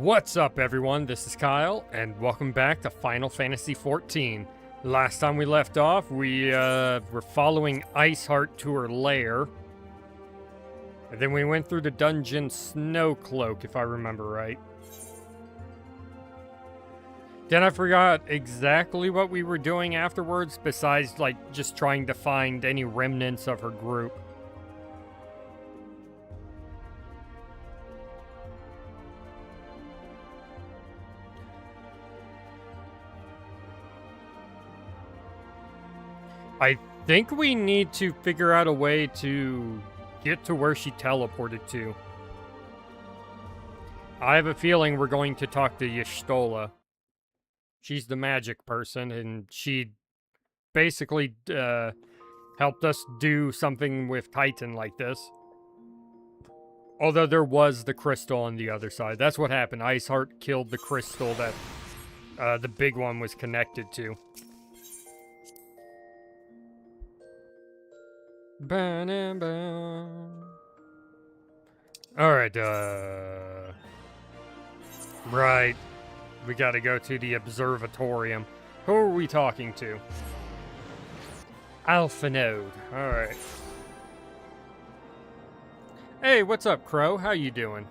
What's up, everyone? This is Kyle, and welcome back to Final Fantasy XIV. Last time we left off, we were following Iceheart to her lair. And then we went through the dungeon Snowcloak, if I remember right. Then I forgot exactly what we were doing afterwards, besides, like, just trying to find any remnants of her group. I think we need to figure out a way to get to where she teleported to. I have a feeling we're going to talk to Y'shtola. She's the magic person, and she basically helped us do something with Titan like this. Although there was the crystal on the other side. That's what happened. Iceheart killed the crystal that the big one was connected to. Alright, right. We gotta go to the observatorium. Who are we talking to? Alpha Node. Alright. Hey, what's up, Crow? How you doing?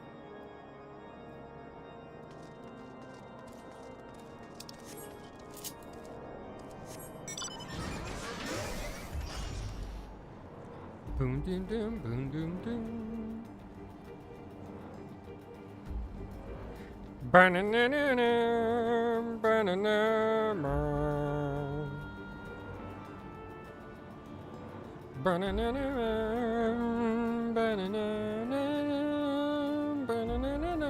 Boom, doom, doom, boom, doom, doom. Ba-na-na-na-na, ba-na-na-na. Ba-na-na-na-na, ba-na-na-na, ba-na-na-na-na,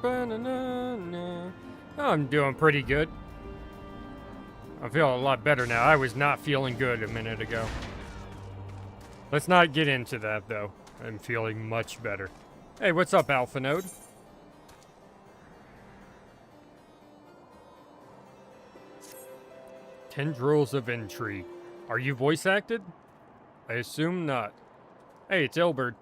ba-na-na-na. I'm doing pretty good. I feel a lot better now. I was not feeling good a minute ago. Let's not get into that, though. I'm feeling much better. Hey, what's up, Alpha Node? Tendrils of Intrigue. Are you voice acted? I assume not. Hey, it's Ilbert.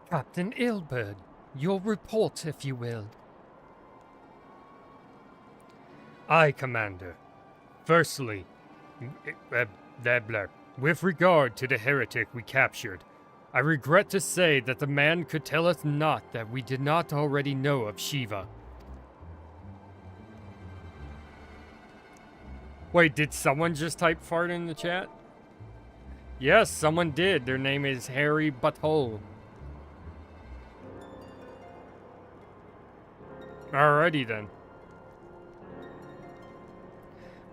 Captain Ilbert. Your report, if you will. Aye, Commander. Firstly, with regard to the heretic we captured, I regret to say that the man could tell us naught that we did not already know of Shiva. Wait, did someone just type fart in the chat? Yes, someone did. Their name is Harry Butthole. Alrighty then.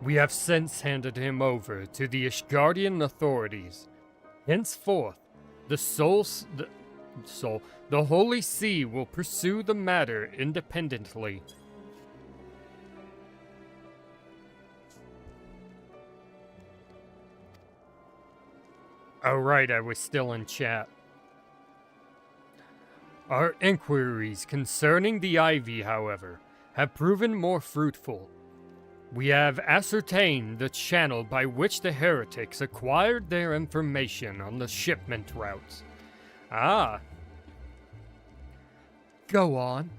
We have since handed him over to the Ishgardian authorities. Henceforth, the Holy See will pursue the matter independently. Oh right, I was still in chat. Our inquiries concerning the Ivy, however, have proven more fruitful. We have ascertained the channel by which the heretics acquired their information on the shipment routes. Ah. Go on.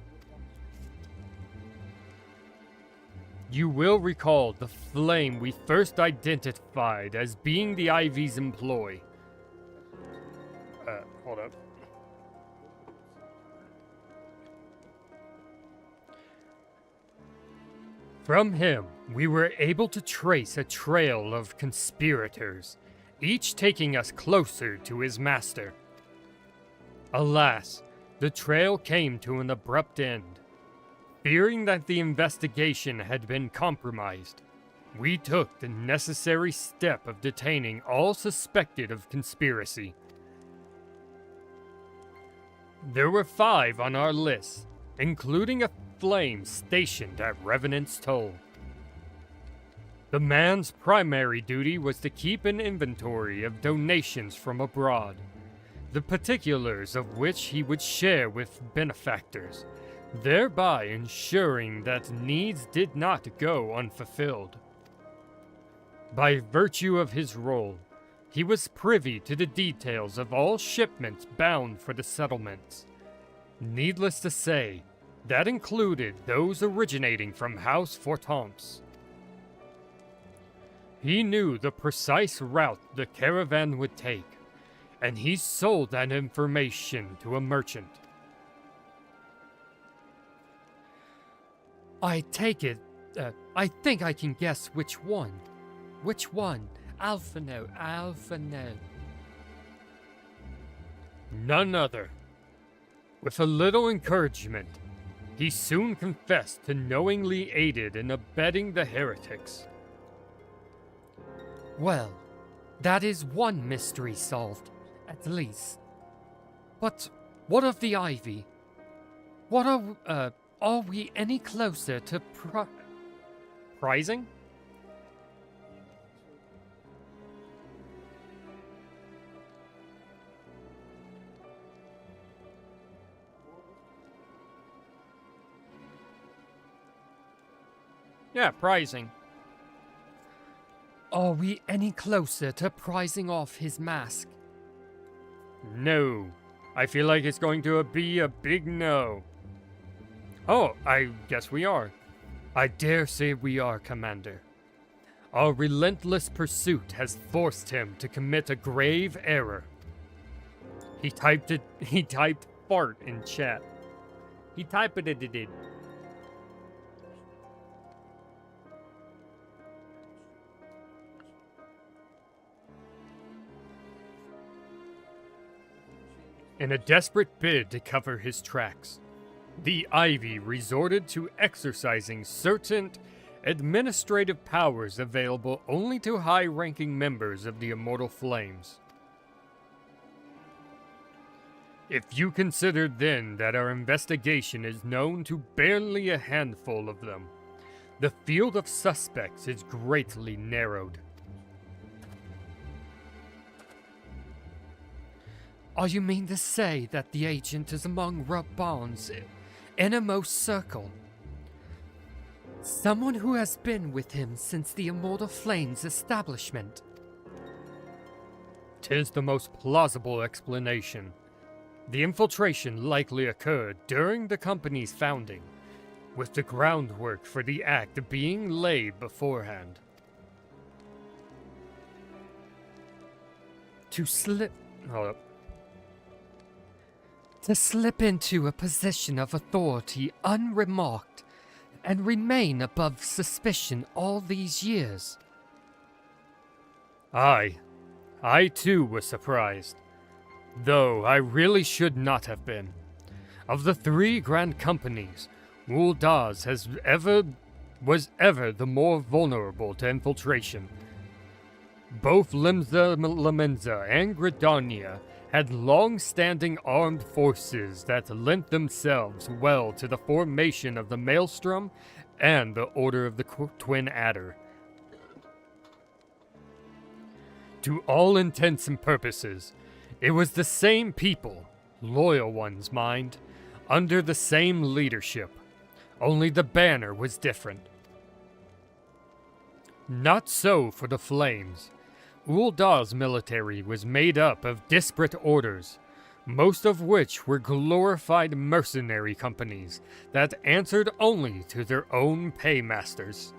You will recall the flame we first identified as being the Ivy's employ. Hold up. From him, we were able to trace a trail of conspirators, each taking us closer to his master. Alas, the trail came to an abrupt end. Fearing that the investigation had been compromised, we took the necessary step of detaining all suspected of conspiracy. There were 5 on our list, including a flame stationed at Revenant's Toll. The man's primary duty was to keep an inventory of donations from abroad, the particulars of which he would share with benefactors, thereby ensuring that needs did not go unfulfilled. By virtue of his role, he was privy to the details of all shipments bound for the settlements. Needless to say, that included those originating from House Fortemps. He knew the precise route the caravan would take, and he sold that information to a merchant. I take it, I think I can guess which one. Which one? Alphano. None other. With a little encouragement, he soon confessed to knowingly aided in abetting the heretics. Well, that is one mystery solved, at least. But what of the ivy? What are we any closer to prizing? Yeah, prizing. Are we any closer to prizing off his mask? No. I feel like it's going to be a big no. Oh, I guess we are. I dare say we are, Commander. Our relentless pursuit has forced him to commit a grave error. He typed fart in chat. He typed it. In a desperate bid to cover his tracks, the Ivy resorted to exercising certain administrative powers available only to high-ranking members of the Immortal Flames. If you consider then that our investigation is known to barely a handful of them, the field of suspects is greatly narrowed. Are you mean to say that the agent is among Reborn's innermost circle? Someone who has been with him since the Immortal Flames establishment? 'Tis the most plausible explanation. The infiltration likely occurred during the company's founding, with the groundwork for the act being laid beforehand. To slip into a position of authority unremarked and remain above suspicion all these years. I too was surprised, though I really should not have been. Of the 3 grand companies, Uldaz was ever the more vulnerable to infiltration. Both Limsa Lamenza and Gridania had long-standing armed forces that lent themselves well to the formation of the Maelstrom and the Order of the Twin Adder. To all intents and purposes, it was the same people, loyal ones, mind, under the same leadership, only the banner was different. Not so for the Flames. Uldal's military was made up of disparate orders, most of which were glorified mercenary companies that answered only to their own paymasters.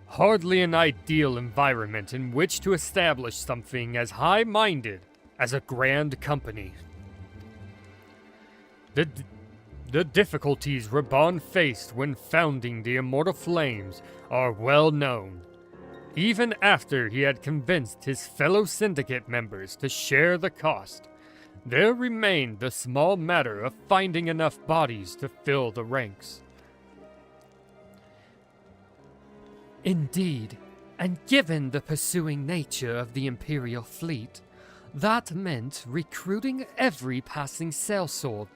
Hardly an ideal environment in which to establish something as high-minded as a grand company. The difficulties Reborn faced when founding the Immortal Flames are well known. Even after he had convinced his fellow syndicate members to share the cost, there remained the small matter of finding enough bodies to fill the ranks. Indeed, and given the pursuing nature of the Imperial fleet, that meant recruiting every passing sellsword.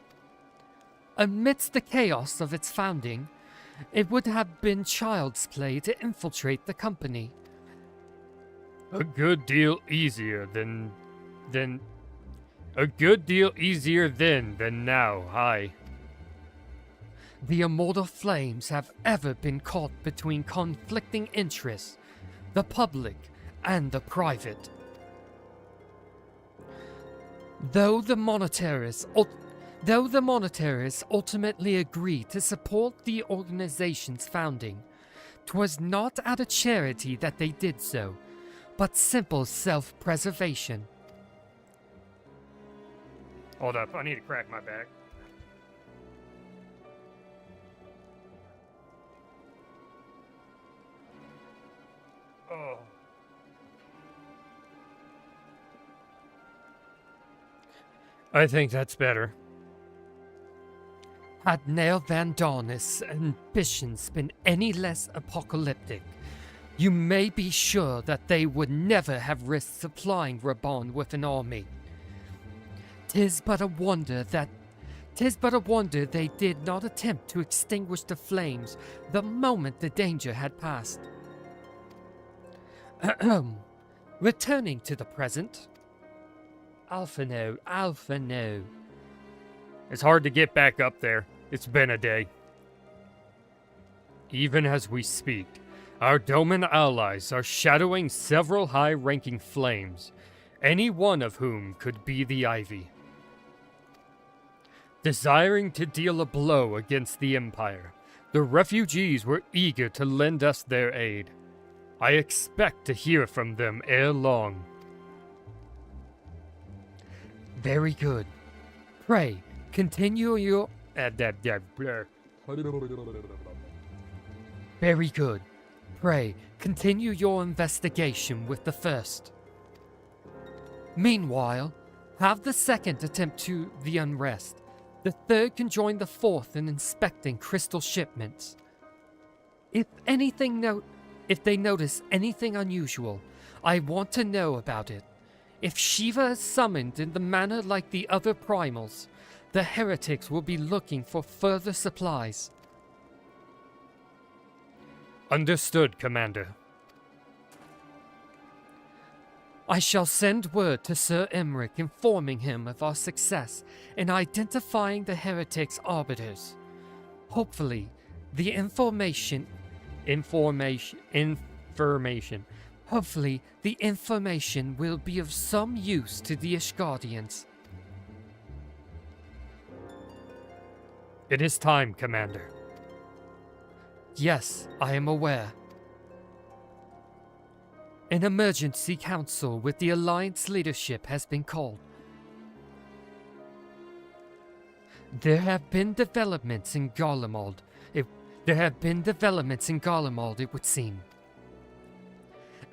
Amidst the chaos of its founding, it would have been child's play to infiltrate the company. A good deal easier than now, aye. The immortal flames have ever been caught between conflicting interests, the public and the private. Though the monetarists ultimately agreed to support the organization's founding, 'twas not out of charity that they did so, but simple self-preservation. Hold up, I need to crack my back. Oh. I think that's better. Had Neil Van Darn's ambitions been any less apocalyptic, you may be sure that they would never have risked supplying Reborn with an army. 'Tis but a wonder they did not attempt to extinguish the flames the moment the danger had passed. Returning to the present. Alpha no. It's hard to get back up there. It's been a day. Even as we speak, our Doman allies are shadowing several high-ranking flames, any one of whom could be the Ivy. Desiring to deal a blow against the Empire, the refugees were eager to lend us their aid. I expect to hear from them ere long. Very good. Pray, continue your... Very good. Pray, continue your investigation with the first. Meanwhile, have the second attend to the unrest. The third can join the fourth in inspecting crystal shipments. If they notice anything unusual, I want to know about it. If Shiva is summoned in the manner like the other primals, the heretics will be looking for further supplies. Understood, Commander. I shall send word to Sir Emmerich informing him of our success in identifying the heretics' arbiters. Hopefully, the information will be of some use to the Ishgardians. It is time, Commander. Yes, I am aware. An emergency council with the Alliance leadership has been called. There have been developments in Garlemald. It would seem.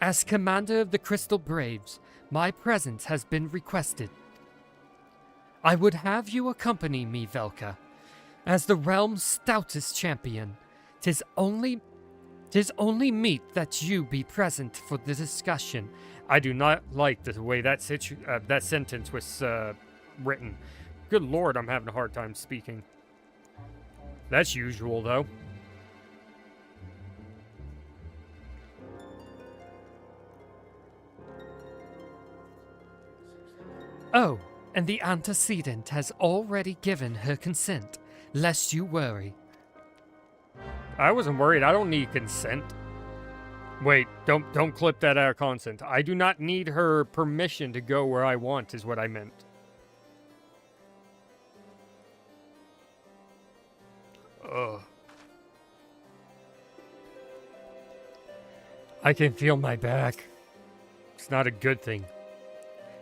As commander of the Crystal Braves, my presence has been requested. I would have you accompany me, Velka. As the realm's stoutest champion, 'tis only meet that you be present for the discussion. I do not like the way that sentence was written. Good lord, I'm having a hard time speaking. That's usual, though. Oh, and the antecedent has already given her consent, lest you worry. I wasn't worried. I don't need consent. Wait, don't clip that out of context. I do not need her permission to go where I want, is what I meant. Ugh. I can feel my back. It's not a good thing.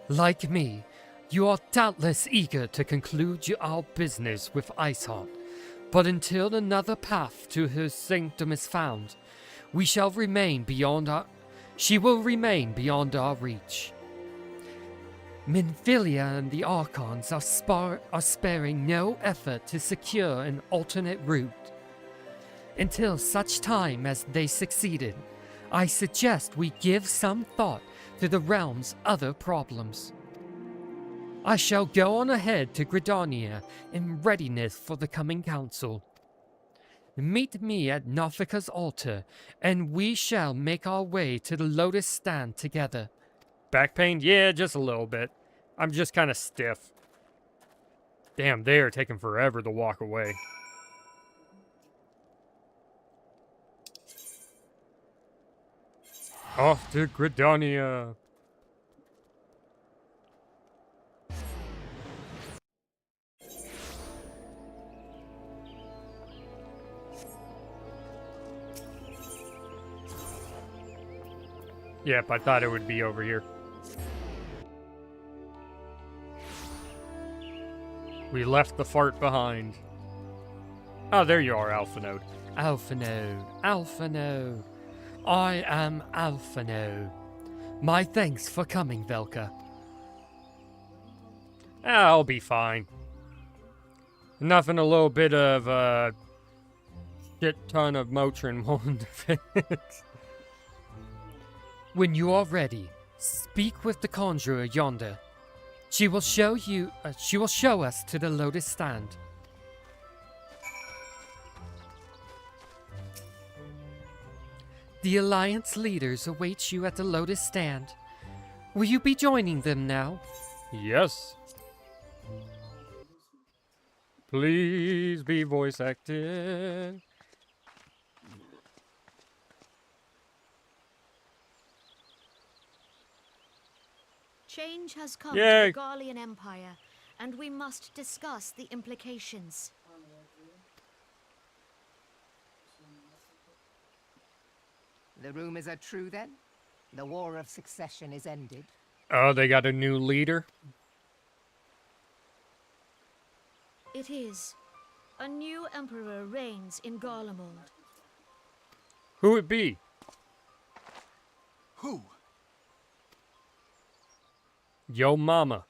Like me, you are doubtless eager to conclude our business with Iceheart, but until another path to her sanctum is found, she will remain beyond our reach. Minfilia and the Archons are sparing no effort to secure an alternate route. Until such time as they succeeded, I suggest we give some thought to the realm's other problems. I shall go on ahead to Gridania in readiness for the coming council. Meet me at Nafika's altar, and we shall make our way to the Lotus Stand together. Back pain? Yeah, just a little bit. I'm just kind of stiff. Damn, they are taking forever to walk away. Off to Gridania. Yep, I thought it would be over here. We left the fart behind. Oh, there you are, Alpha Node. Alpha Node, Alpha Node. I am Alpha Node. My thanks for coming, Velka. I'll be fine. Nothing a little bit of, shit ton of Motrin won't fix. When you are ready, speak with the conjurer yonder. She will show us to the Lotus Stand. The Alliance leaders await you at the Lotus Stand. Will you be joining them now? Yes. Please be voice acted. Change has come Yay. to the Garlean Empire, and we must discuss the implications. The rumors are true then? The war of succession is ended? Oh, they got a new leader? It is. A new emperor reigns in Garlemald. Who it be? Who? Yo mama.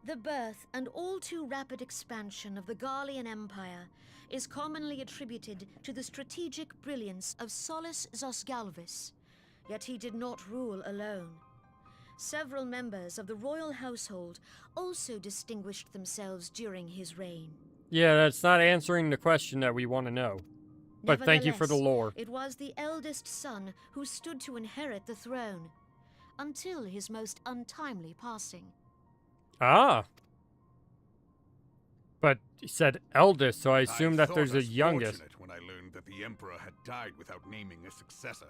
The birth and all too rapid expansion of the Garlean Empire is commonly attributed to the strategic brilliance of Solus Zosgalvis, yet he did not rule alone. Several members of the royal household also distinguished themselves during his reign. Yeah, that's not answering the question that we want to know. But thank you for the Nevertheless, lore. It was the eldest son who stood to inherit the throne, until his most untimely passing. Ah. But he said eldest, so I assume that there's a youngest. Fortunate when I learned that the Emperor had died without naming a successor.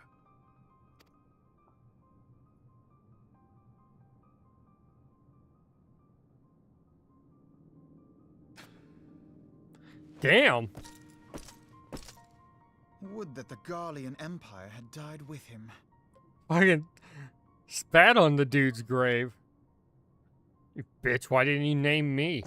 Damn. Would that the Garlean Empire had died with him. Fucking spat on the dude's grave. You bitch, why didn't you name me?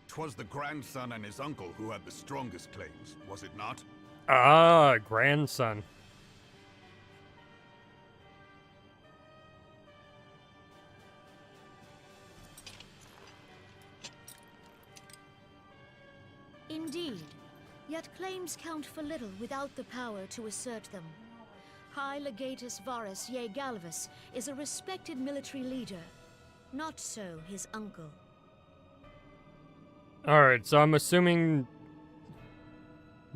Twas the grandson and his uncle who had the strongest claims, was it not? Ah, grandson. Indeed, yet claims count for little without the power to assert them. High Legatus Varus Ye Galvus is a respected military leader, not so his uncle. Alright, so I'm assuming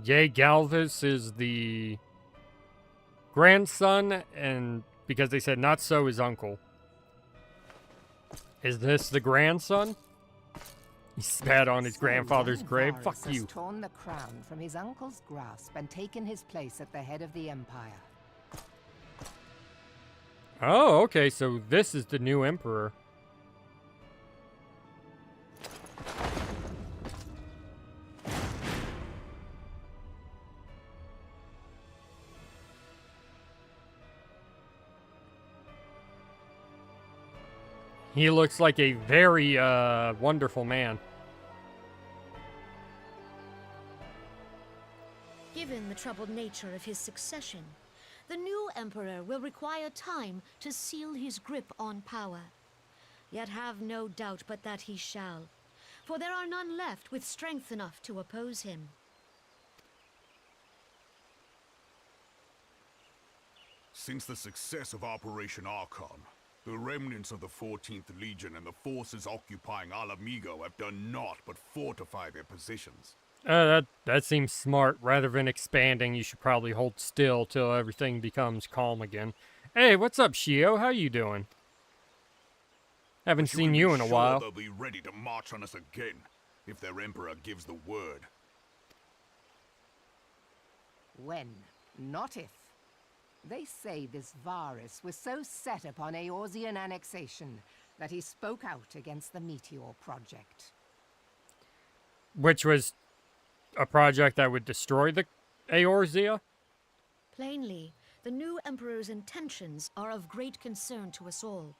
Ye Galvus is the grandson, and because they said not so his uncle. Is this the grandson? He spat on his grandfather's young grave. Varus Fuck you. has torn the crown from his uncle's grasp and taken his place at the head of the Empire. Oh, okay, so this is the new emperor. He looks like a very wonderful man. Given the troubled nature of his succession, the new emperor will require time to seal his grip on power. Yet have no doubt but that he shall, for there are none left with strength enough to oppose him. Since the success of Operation Archon, the remnants of the 14th Legion and the forces occupying Alamigo have done naught but fortify their positions. That seems smart. Rather than expanding, you should probably hold still till everything becomes calm again. Hey, what's up, Shio? How you doing? Haven't But seen can you be in a sure while. They'll be ready to march on us again, if their emperor gives the word. When, not if. They say this Varus was so set upon Eorzean annexation that he spoke out against the Meteor Project. Which was a project that would destroy the Eorzea? Plainly, the new emperor's intentions are of great concern to us all.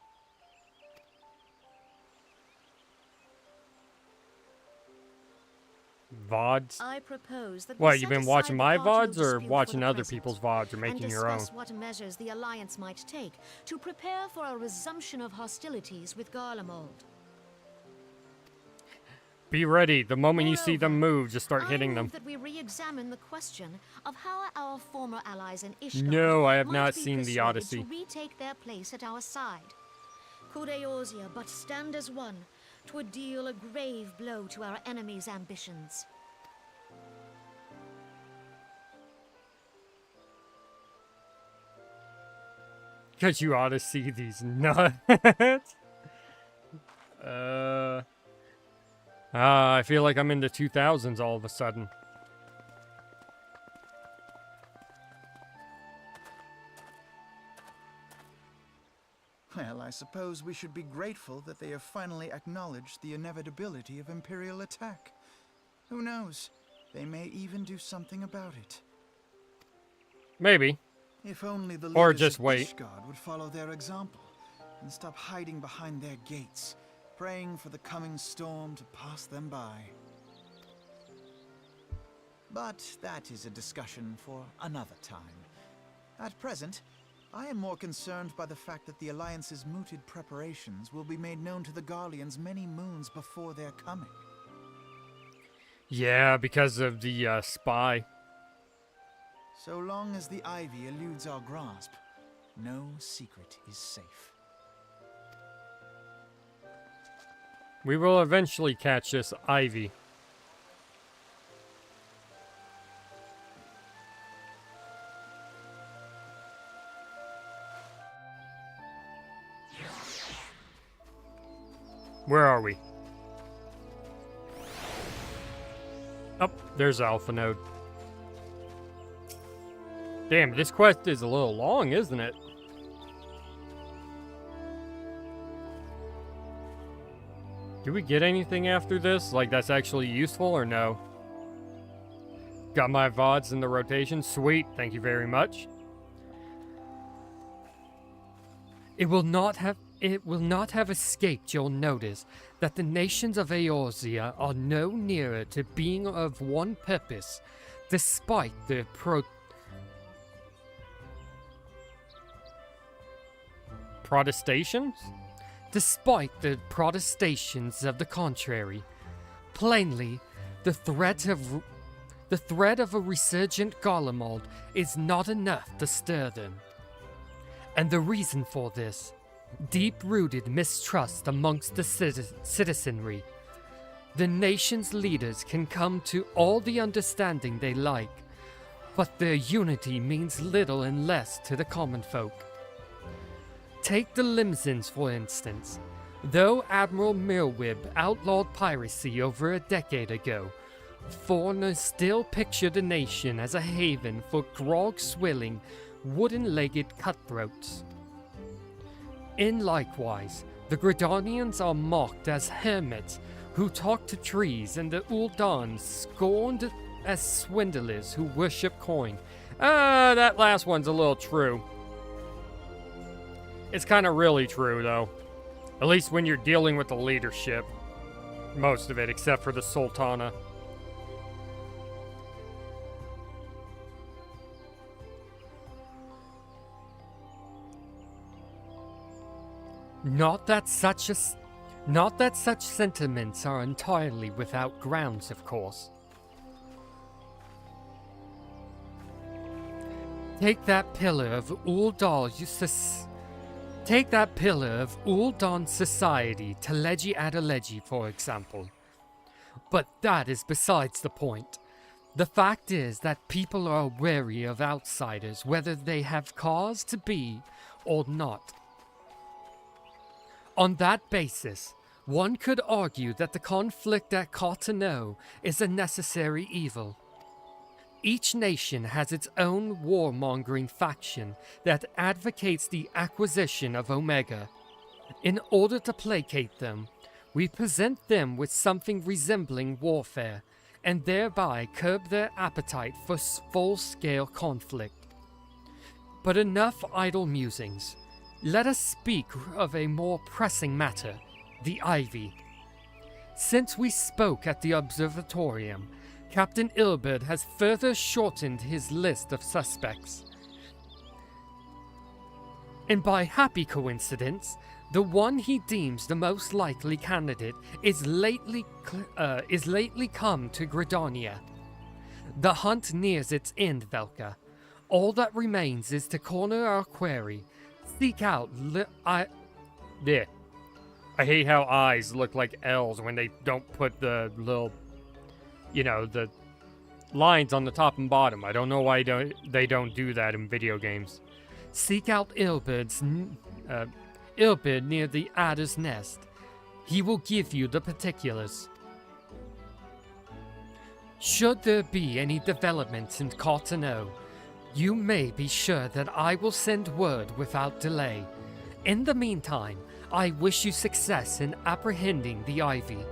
VODs? I propose that What, we you've set been watching aside my the partial VODs or dispute for watching the other present, people's VODs or making and your own? discuss what measures the Alliance might take to prepare for a resumption of hostilities with Garlemald. Be ready. The moment you see them Moreover, move, just start hitting I them. move that we re-examine the question of how our former allies in Ishgard No, I have might not be seen the persuaded Odyssey. to retake their place at our side. Could Eorzea but stand as one, 'twould deal a grave blow to our enemies' ambitions. Because you ought to see these nuts. I feel like I'm in the 2000s all of a sudden. Well, I suppose we should be grateful that they have finally acknowledged the inevitability of Imperial attack. Who knows? They may even do something about it. Maybe. If only the Or leaders just of wait. Ishgard would follow their example and stop hiding behind their gates, praying for the coming storm to pass them by. But that is a discussion for another time. At present, I am more concerned by the fact that the Alliance's mooted preparations will be made known to the Garleans many moons before their coming. Yeah, because of the spy. So long as the ivy eludes our grasp, no secret is safe. We will eventually catch this ivy. Where are we? Oh, there's Alpha Node. Damn, this quest is a little long, isn't it? Do we get anything after this? Like, that's actually useful or no? Got my VODs in the rotation. Sweet. Thank you very much. It will not have escaped your notice that the nations of Eorzea are no nearer to being of one purpose, despite the Protestations? despite the protestations of the contrary. Plainly, the threat of a resurgent Garlemald is not enough to stir them. And the reason for this, deep-rooted mistrust amongst the citizenry. The nation's leaders can come to all the understanding they like, but their unity means little unless to the common folk. Take the Limsins, for instance. Though Admiral Mirwib outlawed piracy over a decade ago, foreigners still picture the nation as a haven for grog-swilling, wooden-legged cutthroats. In likewise, the Gridanians are mocked as hermits who talk to trees, and the Uldans scorned as swindlers who worship coin. That last one's a little true. It's kind of really true, though. At least when you're dealing with the leadership. Most of it, except for the Sultana. Not that such sentiments are entirely without grounds, of course. Take that pillar of Uldan society, Teleji Adeleji, for example. But that is besides the point. The fact is that people are wary of outsiders, whether they have cause to be or not. On that basis, one could argue that the conflict at Cotonou is a necessary evil. Each nation has its own warmongering faction that advocates the acquisition of Omega. In order to placate them, we present them with something resembling warfare, and thereby curb their appetite for full-scale conflict. But enough idle musings. Let us speak of a more pressing matter, the Ivy. Since we spoke at the observatorium, Captain Ilberd has further shortened his list of suspects. And by happy coincidence, the one he deems the most likely candidate is lately come to Gridania. The hunt nears its end, Velka. All that remains is to corner our quarry. Seek out I hate how eyes look like L's when they don't put the little, the lines on the top and bottom. I don't know why they don't do that in video games. Seek out Ilberd near the Adder's Nest. He will give you the particulars. Should there be any developments in Cotonou, you may be sure that I will send word without delay. In the meantime, I wish you success in apprehending the Ivy.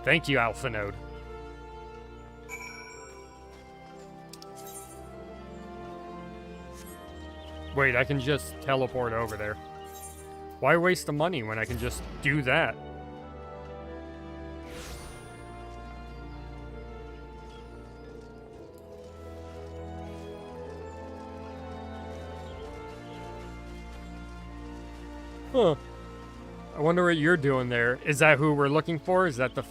Thank you, Alpha Node. Wait, I can just teleport over there. Why waste the money when I can just do that? Huh. I wonder what you're doing there. Is that who we're looking for? Is that the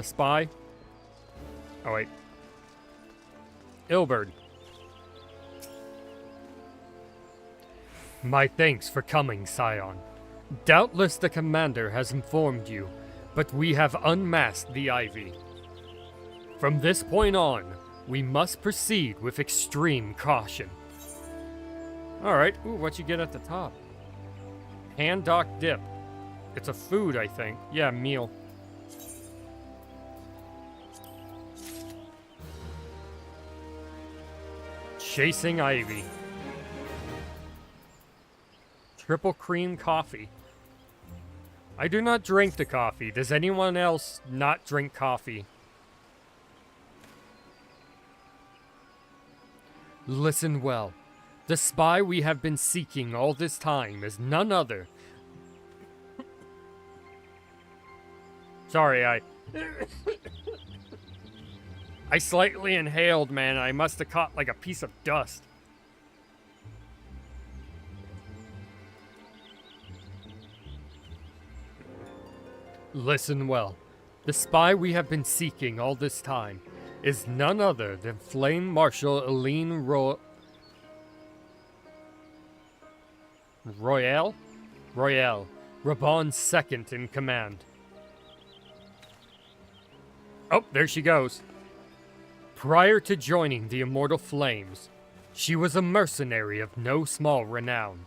spy? Oh, wait. Ilberd. My thanks for coming, Scion. Doubtless the commander has informed you, but we have unmasked the Ivy. From this point on, we must proceed with extreme caution. Alright, ooh, what you get at the top? Hand dock dip. It's a food, I think. Yeah, meal. Chasing Ivy. Triple cream coffee. I do not drink the coffee. Does anyone else not drink coffee? Listen well. The spy we have been seeking all this time is none other. Sorry, I slightly inhaled, man. I must have caught like a piece of dust. Listen well. The spy we have been seeking all this time is none other than Flame Marshal Eileen Royale, Reborn's second in command. Oh, there she goes. Prior to joining the Immortal Flames, she was a mercenary of no small renown.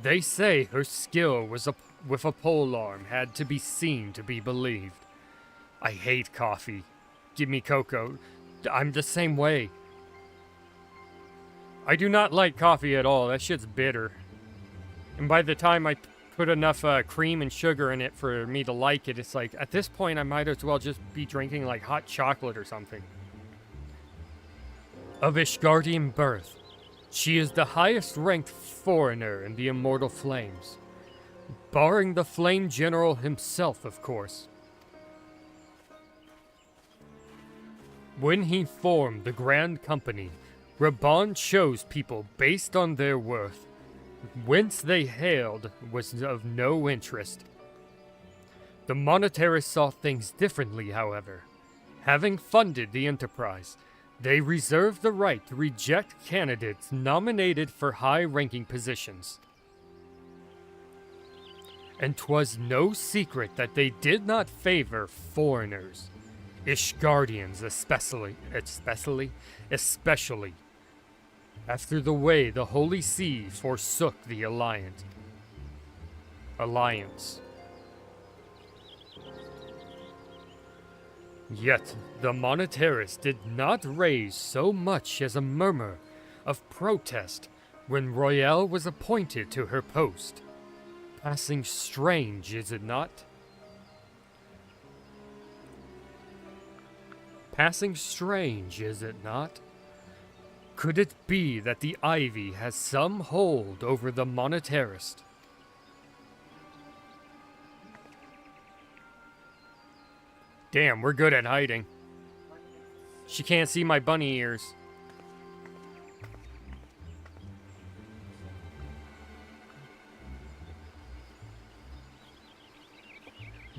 They say her skill with a polearm had to be seen to be believed. I hate coffee. Give me cocoa. I'm the same way. I do not like coffee at all. That shit's bitter. And by the time I put enough cream and sugar in it for me to like it, it's like, at this point, I might as well just be drinking like hot chocolate or something. Of Ishgardian birth, she is the highest ranked foreigner in the Immortal Flames. barring the Flame General himself, of course. When he formed the Grand Company, Reborn chose people based on their worth. Whence they hailed was of no interest. The monetarists saw things differently, however. Having funded the enterprise, they reserved the right to reject candidates nominated for high-ranking positions. And 'twas no secret that they did not favor foreigners, Ishgardians especially, after the way the Holy See forsook the Alliance. Yet the monetarists did not raise so much as a murmur of protest when Royale was appointed to her post. Passing strange, is it not? Passing strange, is it not? Could it be that the Ivy has some hold over the monetarist? Damn, we're good at hiding. She can't see my bunny ears.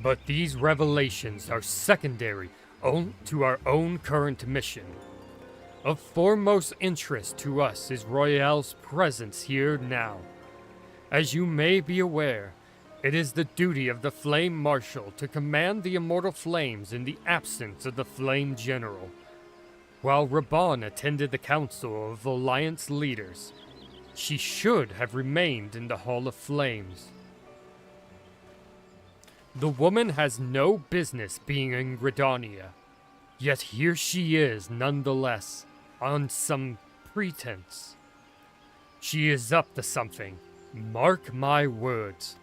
But these revelations are secondary to our own current mission. Of foremost interest to us is Royale's presence here now. As you may be aware, it is the duty of the Flame Marshal to command the Immortal Flames in the absence of the Flame General. While Reborn attended the Council of Alliance Leaders, she should have remained in the Hall of Flames. The woman has no business being in Gridania, yet here she is nonetheless, on some pretense. She is up to something, mark my words.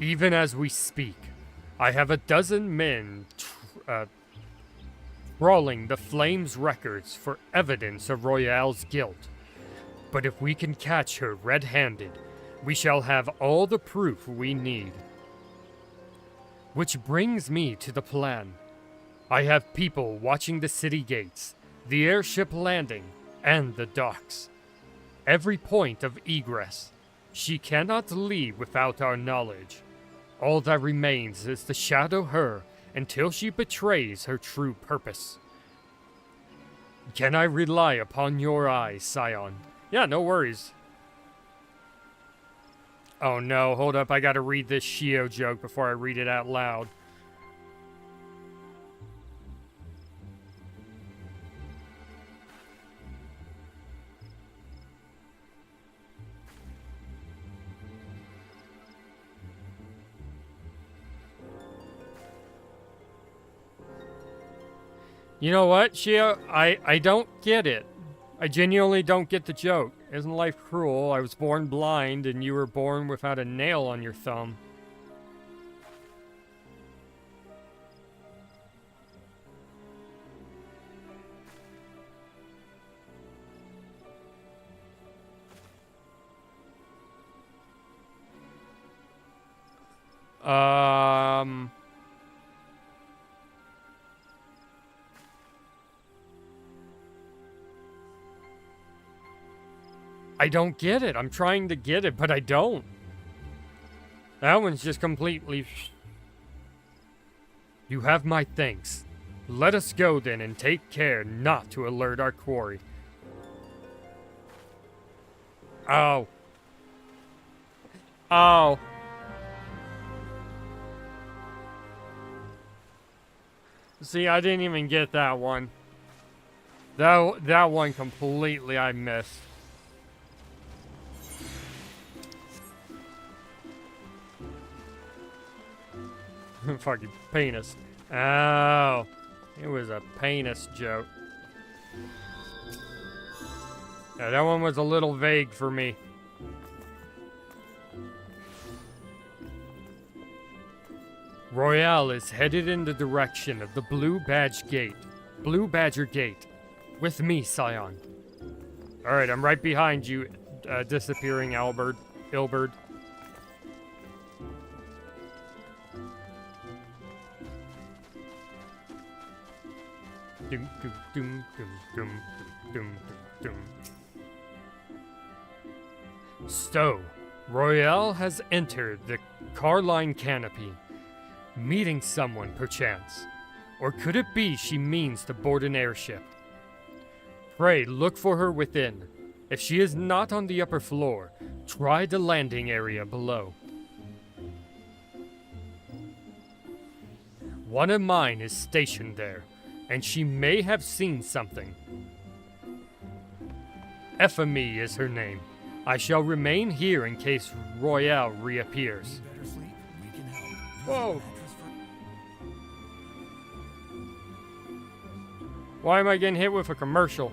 Even as we speak, I have a dozen men trawling the Flames records for evidence of Royale's guilt. But if we can catch her red-handed, we shall have all the proof we need. Which brings me to the plan. I have people watching the city gates, the airship landing, and the docks. Every point of egress. She cannot leave without our knowledge. All that remains is to shadow her until she betrays her true purpose. Can I rely upon your eyes, Scion? Yeah, no worries. Oh no, hold up, I gotta read this Shio joke before I read it out loud. You know what, Shio? I don't get it. I genuinely don't get the joke. Isn't life cruel? I was born blind and you were born without a nail on your thumb. I don't get it. I'm trying to get it, but I don't. That one's just completely... You have my thanks. Let us go then and take care not to alert our quarry. Oh. Oh. See, I didn't even get that one. That one completely I missed. Fucking penis. Oh. It was a penis joke. Yeah, that one was a little vague for me. Royale is headed in the direction of the Blue Badger Gate. With me, Scion. Alright, I'm right behind you. disappearing Ilberd. Doom, doom, doom, doom, doom, doom, doom, doom. So, Royale has entered the Carline Canopy, meeting someone perchance. Or could it be she means to board an airship? Pray look for her within. If she is not on the upper floor, try the landing area below. One of mine is stationed there, and she may have seen something. Ephemy is her name. I shall remain here in case Royale reappears. Whoa! Why am I getting hit with a commercial?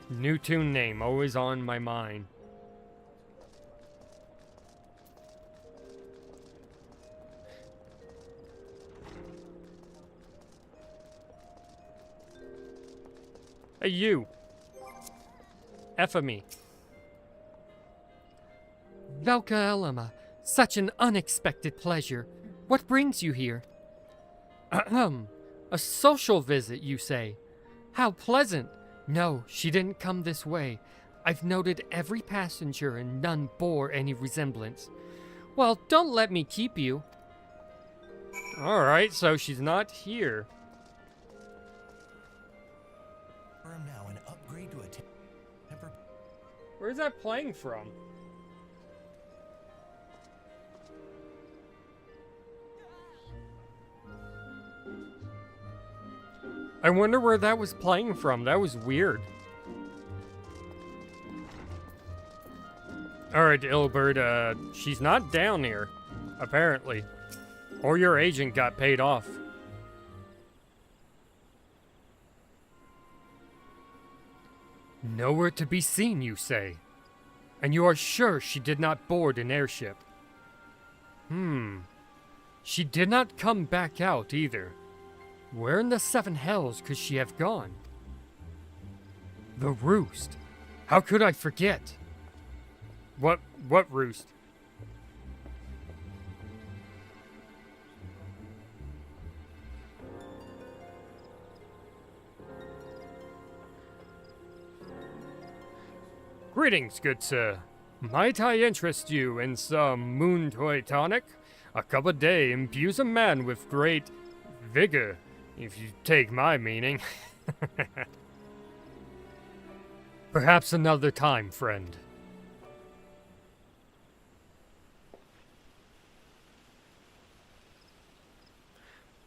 New tune name, always on my mind. Hey, you. Ephemy. Velka Elama, such an unexpected pleasure. What brings you here? Ahem. A social visit, you say? How pleasant. No, she didn't come this way. I've noted every passenger and none bore any resemblance. Well, don't let me keep you. Alright, so she's not here. Now an upgrade to a temper. Where's that playing from? I wonder where that was playing from. That was weird. Alright, Ilberd, she's not down here, apparently. Or your agent got paid off. Nowhere to be seen, you say? And you are sure she did not board an airship? She did not come back out either. Where in the seven hells could she have gone? The roost. How could I forget? What roost? Greetings, good sir. Might I interest you in some moon toy tonic? A cup a day imbues a man with great vigor, if you take my meaning. Perhaps another time, friend.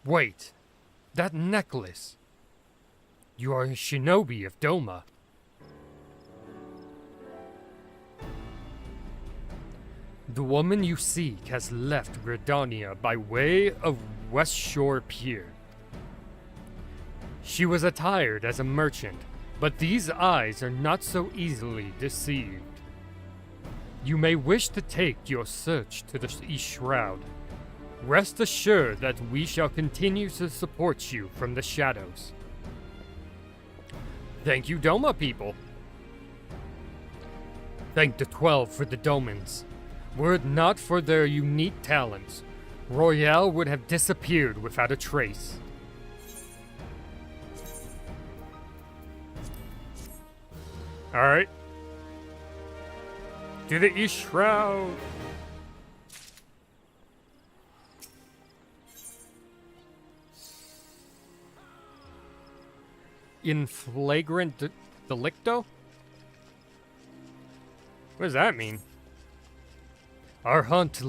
Wait, that necklace. You are a shinobi of Doma. The woman you seek has left Gridania by way of West Shore Pier. She was attired as a merchant, but these eyes are not so easily deceived. You may wish to take your search to the East Shroud. Rest assured that we shall continue to support you from the shadows. Thank you, Doma people. Thank the 12 for the Domans. Were it not for their unique talents, Royale would have disappeared without a trace. Alright. To the East Shroud. In flagrant delicto? What does that mean? Our hunt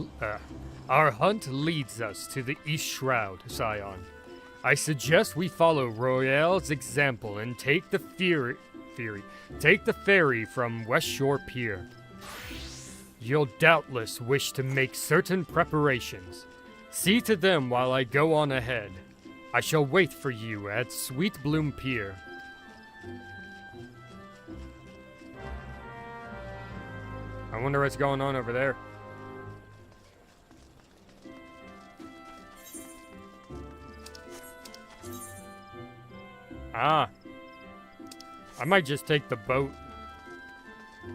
leads us to the East Shroud, Scion. I suggest we follow Royale's example and take the ferry from West Shore Pier. You'll doubtless wish to make certain preparations. See to them while I go on ahead. I shall wait for you at Sweet Bloom Pier. I wonder what's going on over there. Ah. I might just take the boat.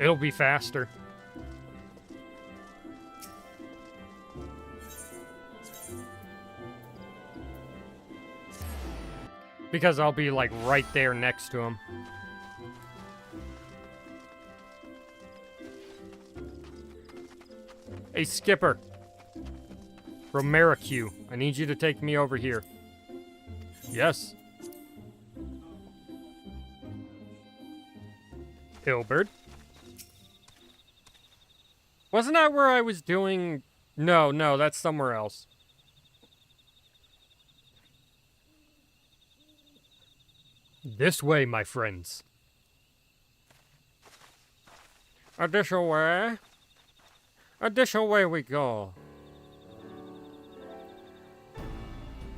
It'll be faster. Because I'll be, like, right there next to him. Hey, Skipper. Romericu, I need you to take me over here. Yes. Hilbert. Wasn't that where I was doing... No, that's somewhere else. This way, my friends. This way. This way we go.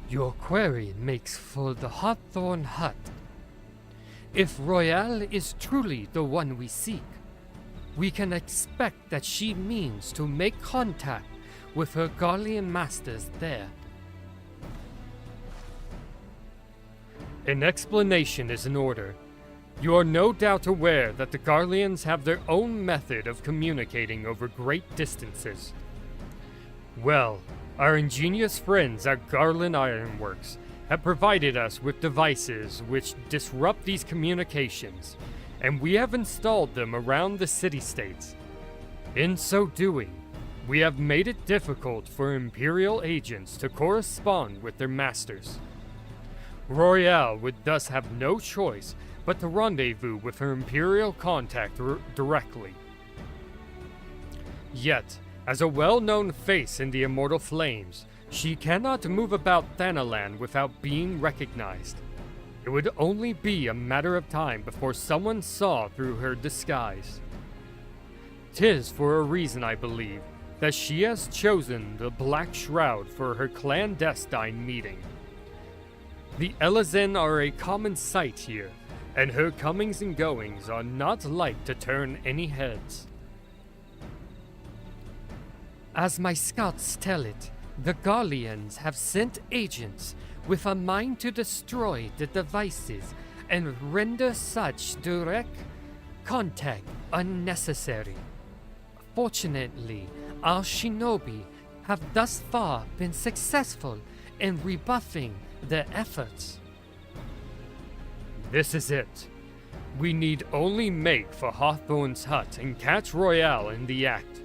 Your query makes for the Hawthorne Hut. If Royale is truly the one we seek, we can expect that she means to make contact with her Garlean masters there. An explanation is in order. You are no doubt aware that the Garleans have their own method of communicating over great distances. Well, our ingenious friends at Garland Ironworks have provided us with devices which disrupt these communications, and we have installed them around the city-states. In so doing, we have made it difficult for Imperial agents to correspond with their masters. Royale would thus have no choice but to rendezvous with her Imperial contact directly. Yet, as a well-known face in the Immortal Flames, she cannot move about Thanalan without being recognized. It would only be a matter of time before someone saw through her disguise. 'Tis for a reason, I believe, that she has chosen the Black Shroud for her clandestine meeting. The Elezen are a common sight here, and her comings and goings are not like to turn any heads. As my scouts tell it, the Garleans have sent agents with a mind to destroy the devices and render such direct contact unnecessary. Fortunately, our shinobi have thus far been successful in rebuffing their efforts. This is it. We need only make for Hawthorne's hut and catch Royale in the act.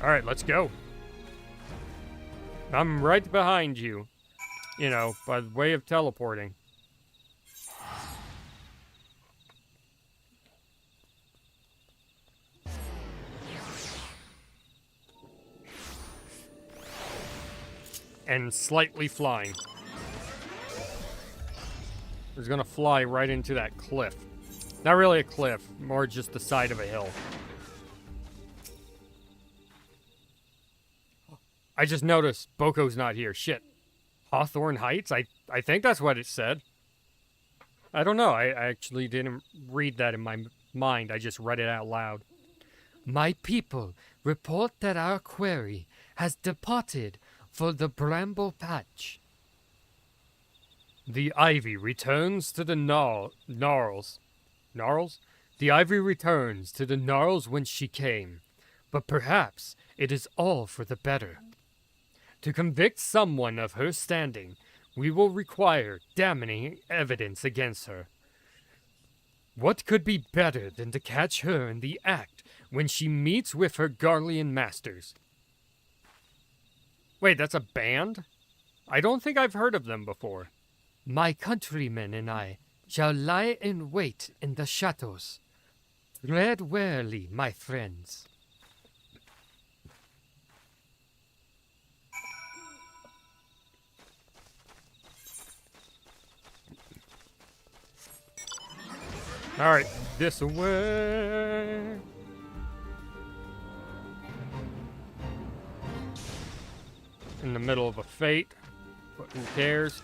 Alright, let's go. I'm right behind you. You know, by way of teleporting. And slightly flying. It's gonna fly right into that cliff. Not really a cliff, more just the side of a hill. I just noticed Boko's not here. Shit. Hawthorne Heights? I think that's what it said. I don't know. I actually didn't read that in my mind. I just read it out loud. My people report that our quarry has departed for the Bramble Patch. The ivy returns to the gnarls. Gnarls? The ivy returns to the gnarls whence she came, but perhaps it is all for the better. To convict someone of her standing, we will require damning evidence against her. What could be better than to catch her in the act when she meets with her Garlean masters? Wait, that's a band? I don't think I've heard of them before. My countrymen and I shall lie in wait in the shadows. Tread warily, my friends. Alright, this way. In the middle of a fate, but who cares?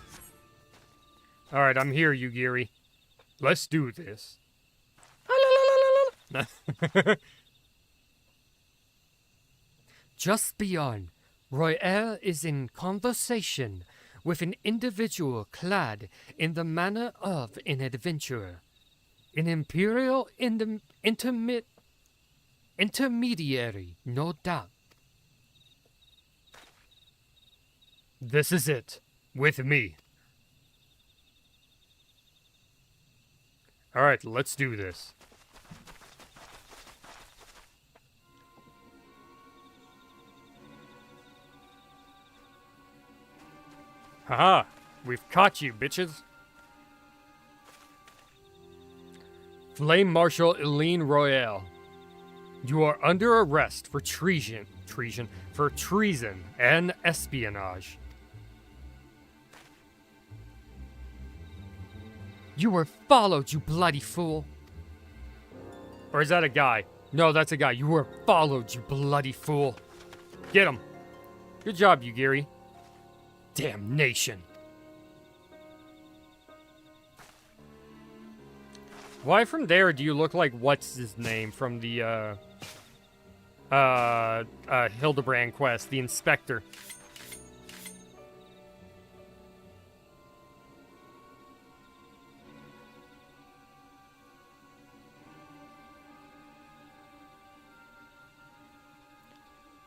Alright, I'm here, Yugiri. Let's do this. Just beyond, Royale is in conversation with an individual clad in the manner of an adventurer, an imperial intermediary, no doubt. This is it. With me. Alright, let's do this. Haha! We've caught you, bitches! Flame Marshal Eileen Royale. You are under arrest for treason and espionage. You were followed, you bloody fool. Or is that a guy? No, that's a guy. You were followed, you bloody fool. Get him. Good job, Yugiri. Damnation. Why from there do you look like what's his name from the Hildebrand quest, the inspector?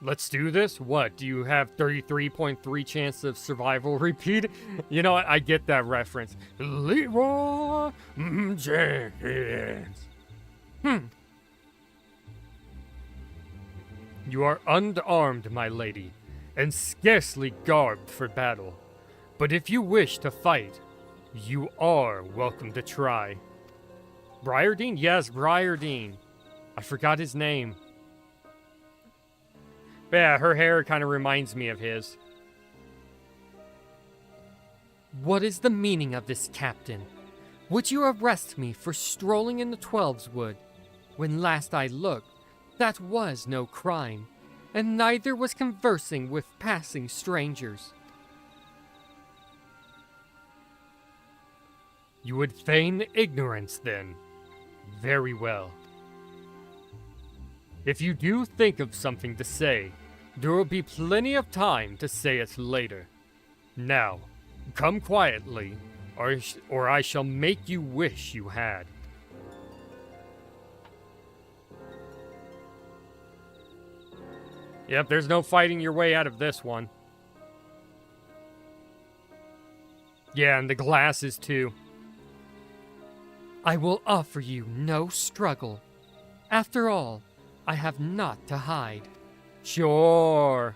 Let's do this? What, do you have 33.3 chance of survival repeat? You know what, I get that reference. Leroy Jenkins. You are unarmed, my lady, and scarcely garbed for battle. But if you wish to fight, you are welcome to try. Briardine? Yes, Briardine. I forgot his name. But yeah, her hair kind of reminds me of his. What is the meaning of this, Captain? Would you arrest me for strolling in the Twelveswood? When last I looked, that was no crime, and neither was conversing with passing strangers. You would feign ignorance, then. Very well. If you do think of something to say, there will be plenty of time to say it later. Now, come quietly, or I shall make you wish you had. Yep, there's no fighting your way out of this one. Yeah, and the glasses too. I will offer you no struggle. After all, I have naught to hide. Sure.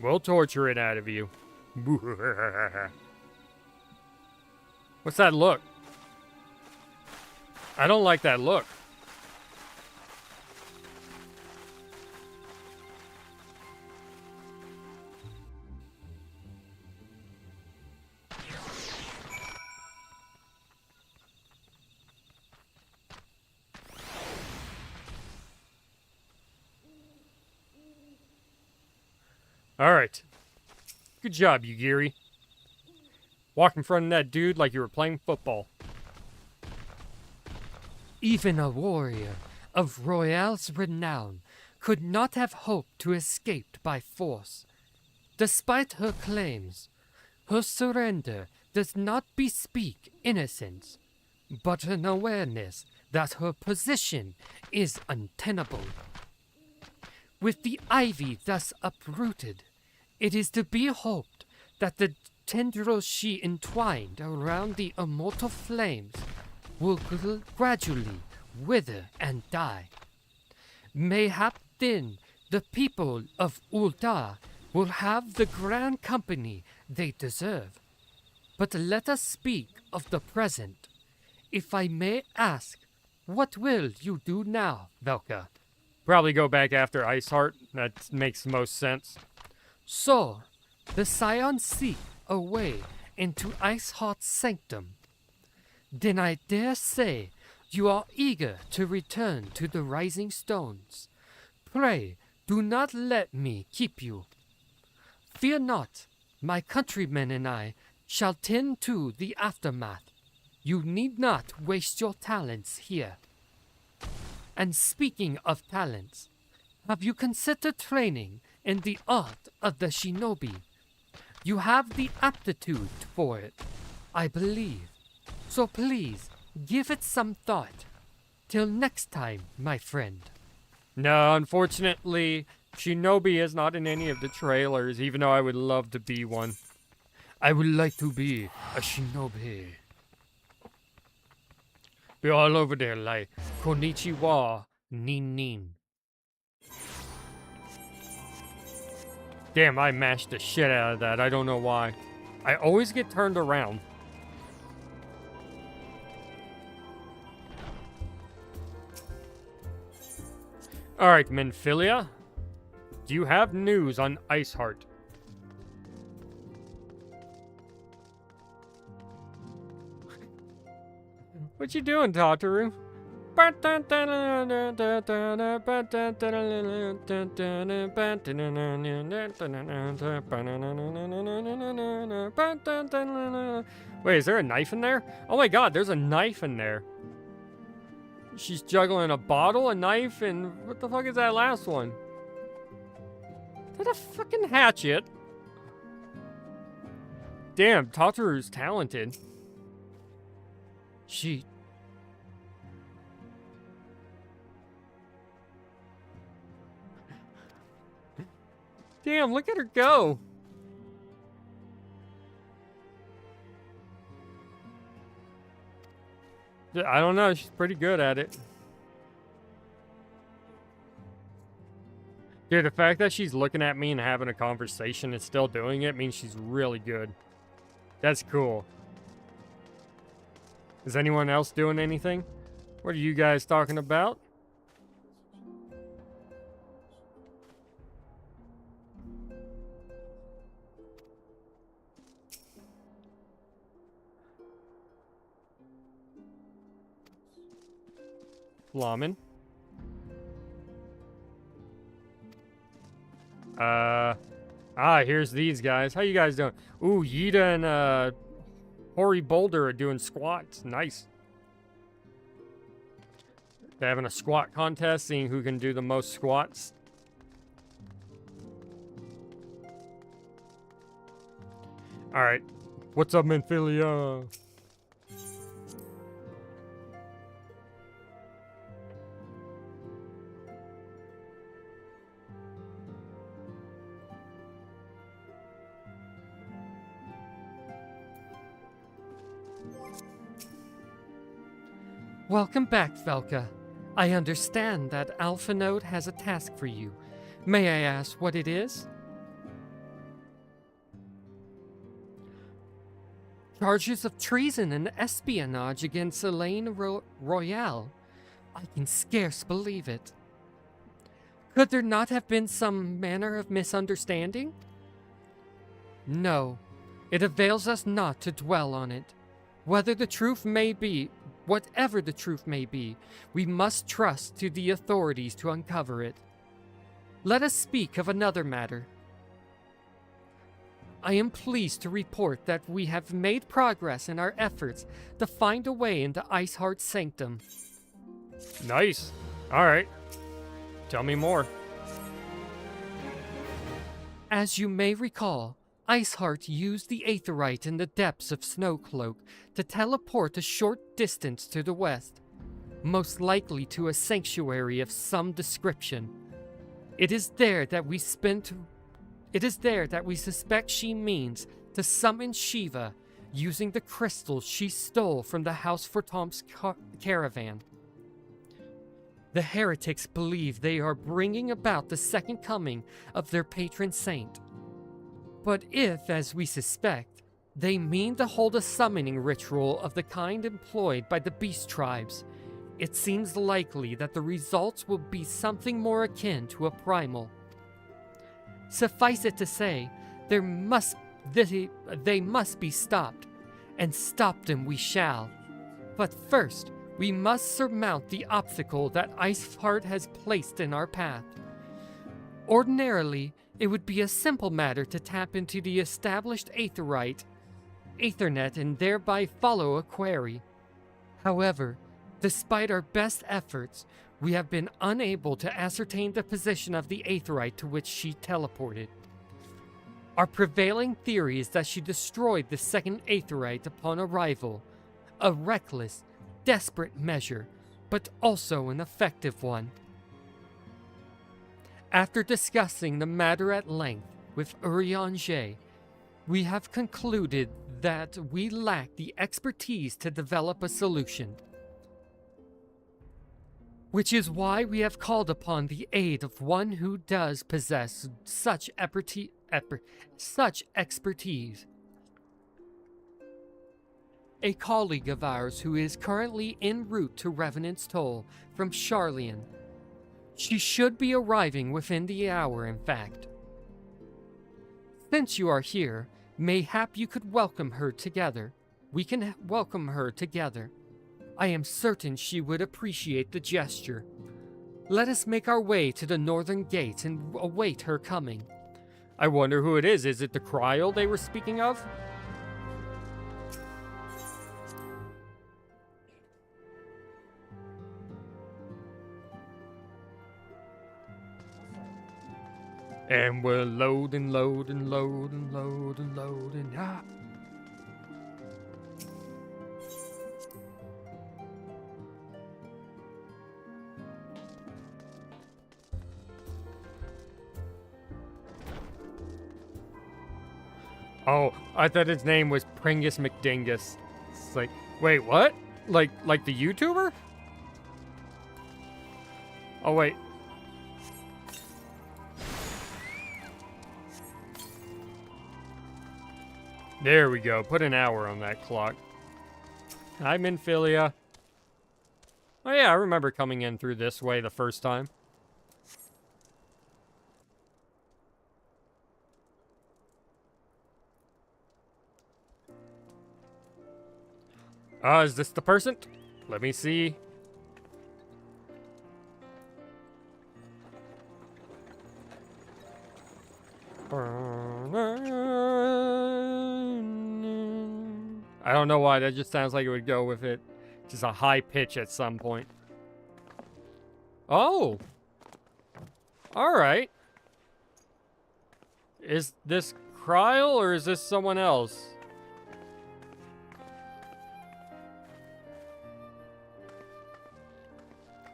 We'll torture it out of you. What's that look? I don't like that look. Alright. Good job, Yugiri. Walk in front of that dude like you were playing football. Even a warrior of Royale's renown could not have hoped to escape by force. Despite her claims, her surrender does not bespeak innocence, but an awareness that her position is untenable. With the ivy thus uprooted, it is to be hoped that the tendrils she entwined around the immortal flames will gradually wither and die. Mayhap then the people of Ul'dah will have the grand company they deserve. But let us speak of the present. If I may ask, what will you do now, Velka? Probably go back after Iceheart. That makes the most sense. So, the Scions seek a way into Iceheart's sanctum. Then I dare say you are eager to return to the Rising Stones. Pray, do not let me keep you. Fear not, my countrymen and I shall tend to the aftermath. You need not waste your talents here. And speaking of talents, have you considered training in the art of the shinobi You have the aptitude for it, I believe. So please, give it some thought. Till next time, my friend. No, unfortunately, Shinobi is not in any of the trailers, even though I would love to be one. I would like to be a shinobi. Be all over there like konnichiwa, nin nin. Damn, I mashed the shit out of that. I don't know why. I always get turned around. Alright, Menphilia. Do you have news on Iceheart? What you doing, Tataru? Wait, is there a knife in there? Oh my god, there's a knife in there. She's juggling a bottle, a knife, and what the fuck is that last one? Is that a fucking hatchet? Damn, Tataru's talented. She... Damn, look at her go. I don't know, she's pretty good at it. Dude, the fact that she's looking at me and having a conversation and still doing it means she's really good. That's cool. Is anyone else doing anything? What are you guys talking about? Flamin. Here's these guys. How you guys doing? Ooh, Yida and Hori Boulder are doing squats. Nice. They're having a squat contest, seeing who can do the most squats. Alright. What's up, Menphilia? Welcome back, Velka. I understand that Alpha Node has a task for you. May I ask what it is? Charges of treason and espionage against Elaine Royale. I can scarce believe it. Could there not have been some manner of misunderstanding? No, it avails us not to dwell on it. Whatever the truth may be, we must trust to the authorities to uncover it. Let us speak of another matter. I am pleased to report that we have made progress in our efforts to find a way into Iceheart's sanctum. Nice. Alright. Tell me more. As you may recall, Iceheart used the Aetheryte in the depths of Snowcloak to teleport a short distance to the west, most likely to a sanctuary of some description. It is there that we suspect she means to summon Shiva using the crystals she stole from the House Fortomp's caravan. The heretics believe they are bringing about the second coming of their patron saint. But if, as we suspect, they mean to hold a summoning ritual of the kind employed by the beast tribes, it seems likely that the results will be something more akin to a primal. Suffice it to say, they must be stopped, and stop them we shall. But first, we must surmount the obstacle that Iceheart has placed in our path. Ordinarily, it would be a simple matter to tap into the established Aethernet and thereby follow a query. However, despite our best efforts, we have been unable to ascertain the position of the Aetherite to which she teleported. Our prevailing theory is that she destroyed the second Aetheryte upon arrival. A reckless, desperate measure, but also an effective one. After discussing the matter at length with Urianger, we have concluded that we lack the expertise to develop a solution. Which is why we have called upon the aid of one who does possess such expertise. A colleague of ours who is currently en route to Revenant's Toll from Charlian. She should be arriving within the hour, in fact. Since you are here, mayhap you could welcome her together. We can welcome her together. I am certain she would appreciate the gesture. Let us make our way to the northern gate and await her coming. I wonder who it is. Is it the Kryl they were speaking of? And we're loading. Ah. Oh, I thought his name was Pringus McDingus. It's like, wait, what? Like the YouTuber? Oh, wait. There we go. Put an hour on that clock. Hi, Minfilia. Oh yeah, I remember coming in through this way the first time. Is this the person? Let me see. I don't know why, that just sounds like it would go with it. Just a high pitch at some point. Oh! Alright. Is this Kryl or is this someone else?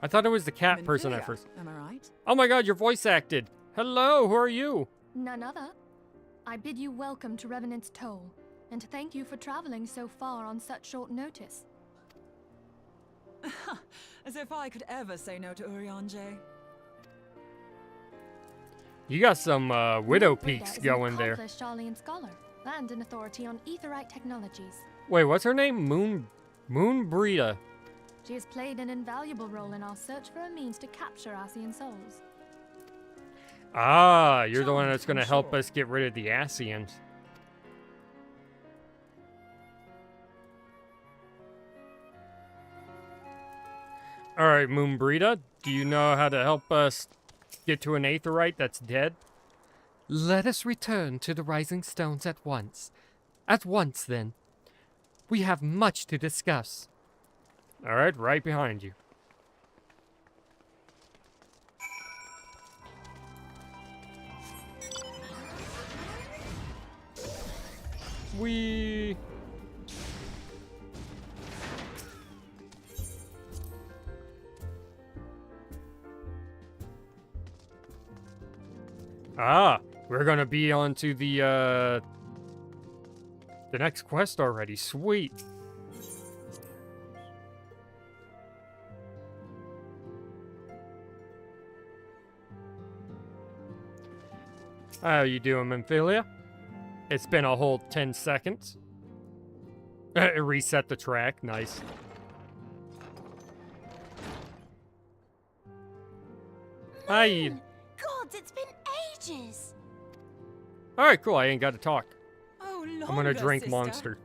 I thought it was the cat person at first. Am I right? Oh my god, your voice acted. Hello, who are you? None other. I bid you welcome to Revenant's Toll, and thank you for traveling so far on such short notice. As if I could ever say no to Urianger. You got some widow Brida peaks is going an there. accomplished Charlian scholar and an authority on Aetheryte technologies. Wait, what's her name? Moon Brida. She has played an invaluable role in our search for a means to capture Ascian souls. Ah, you're the one that's Charmed, going to I'm help sure. us get rid of the Ascians. Alright, Moonbrita, do you know how to help us get to an Aetheryte that's dead? Let us return to the Rising Stones at once. At once, then. We have much to discuss. Alright, right behind you. We. Ah, we're gonna be on to the next quest already. Sweet. How you doing, Memphilia? It's been a whole 10 seconds. Reset the track. Nice. Hi. Gods, it's been ages! Alright, cool. I ain't got to talk. Oh, I'm gonna longer, drink sister. Monster.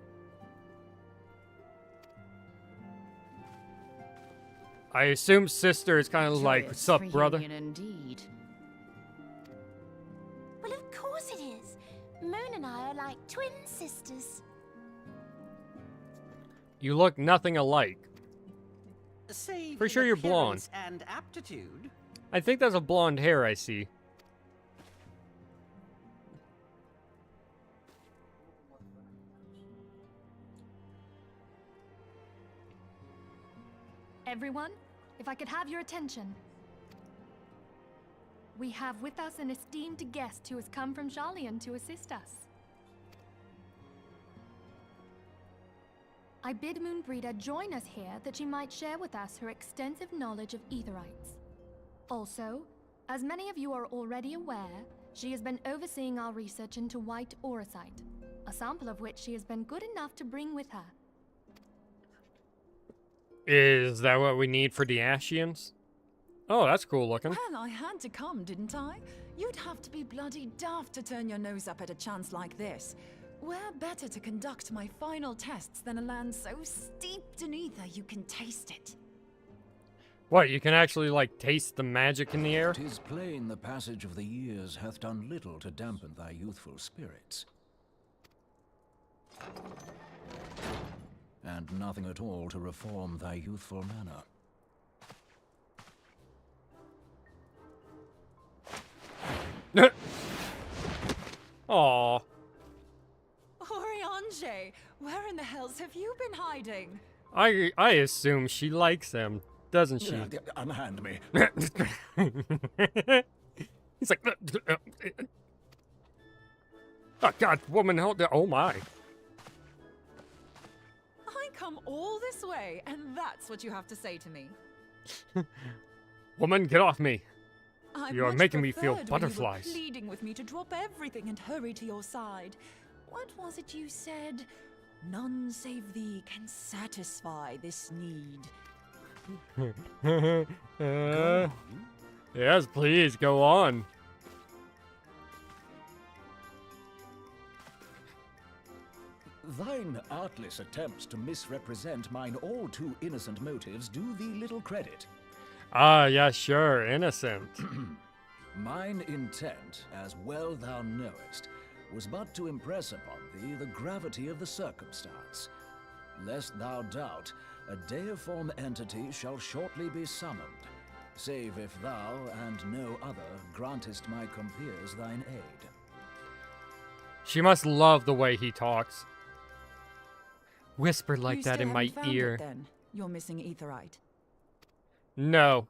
I assume sister is kind of like, Joyous what's up, brother? reunion indeed. Well, of course it is. Moon and I are like twin sisters. You look nothing alike. Save Pretty in sure you're blonde. appearance and aptitude. I think that's a blonde hair I see. Everyone, if I could have your attention. We have with us an esteemed guest who has come from Sharlayan to assist us. I bid Moonbreeder join us here that she might share with us her extensive knowledge of Aetherites. Also, as many of you are already aware, she has been overseeing our research into white auracite, a sample of which she has been good enough to bring with her. Is that what we need for the Ashians? Oh, that's cool looking. Well, I had to come, didn't I? You'd have to be bloody daft to turn your nose up at a chance like this. Where better to conduct my final tests than a land so steeped in ether you can taste it? What, you can actually, like, taste the magic in the air? 'Tis plain the passage of the years hath done little to dampen thy youthful spirits. And nothing at all to reform thy youthful manner. Aww. Oriange, where in the hells have you been hiding? I assume she likes him, doesn't she? Unhand me. He's like, oh God, woman, oh my. I come all this way, and that's what you have to say to me. Woman, get off me. I You are much making me feel preferred when butterflies. You were pleading with me to drop everything and hurry to your side. What was it you said? None save thee can satisfy this need. Yes, please, go on. Thine artless attempts to misrepresent mine all too innocent motives do thee little credit. Ah, yeah, sure, innocent. Mine intent, as well thou knowest, was but to impress upon thee the gravity of the circumstance. Lest thou doubt, a deiform entity shall shortly be summoned, save if thou and no other grantest my compeers thine aid. She must love the way he talks. Whisper like You that still in my haven't found ear. It, then? You're missing Aetherite. No.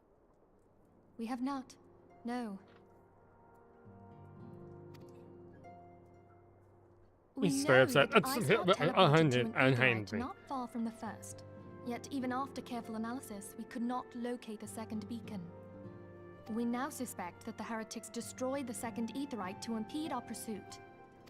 We have not. No. We He's know very upset. that Ice Heart teleported to an Unhand Aetherite me. not far from the first. Yet even after careful analysis, we could not locate the second beacon. We now suspect that the heretics destroyed the second Aetherite to impede our pursuit.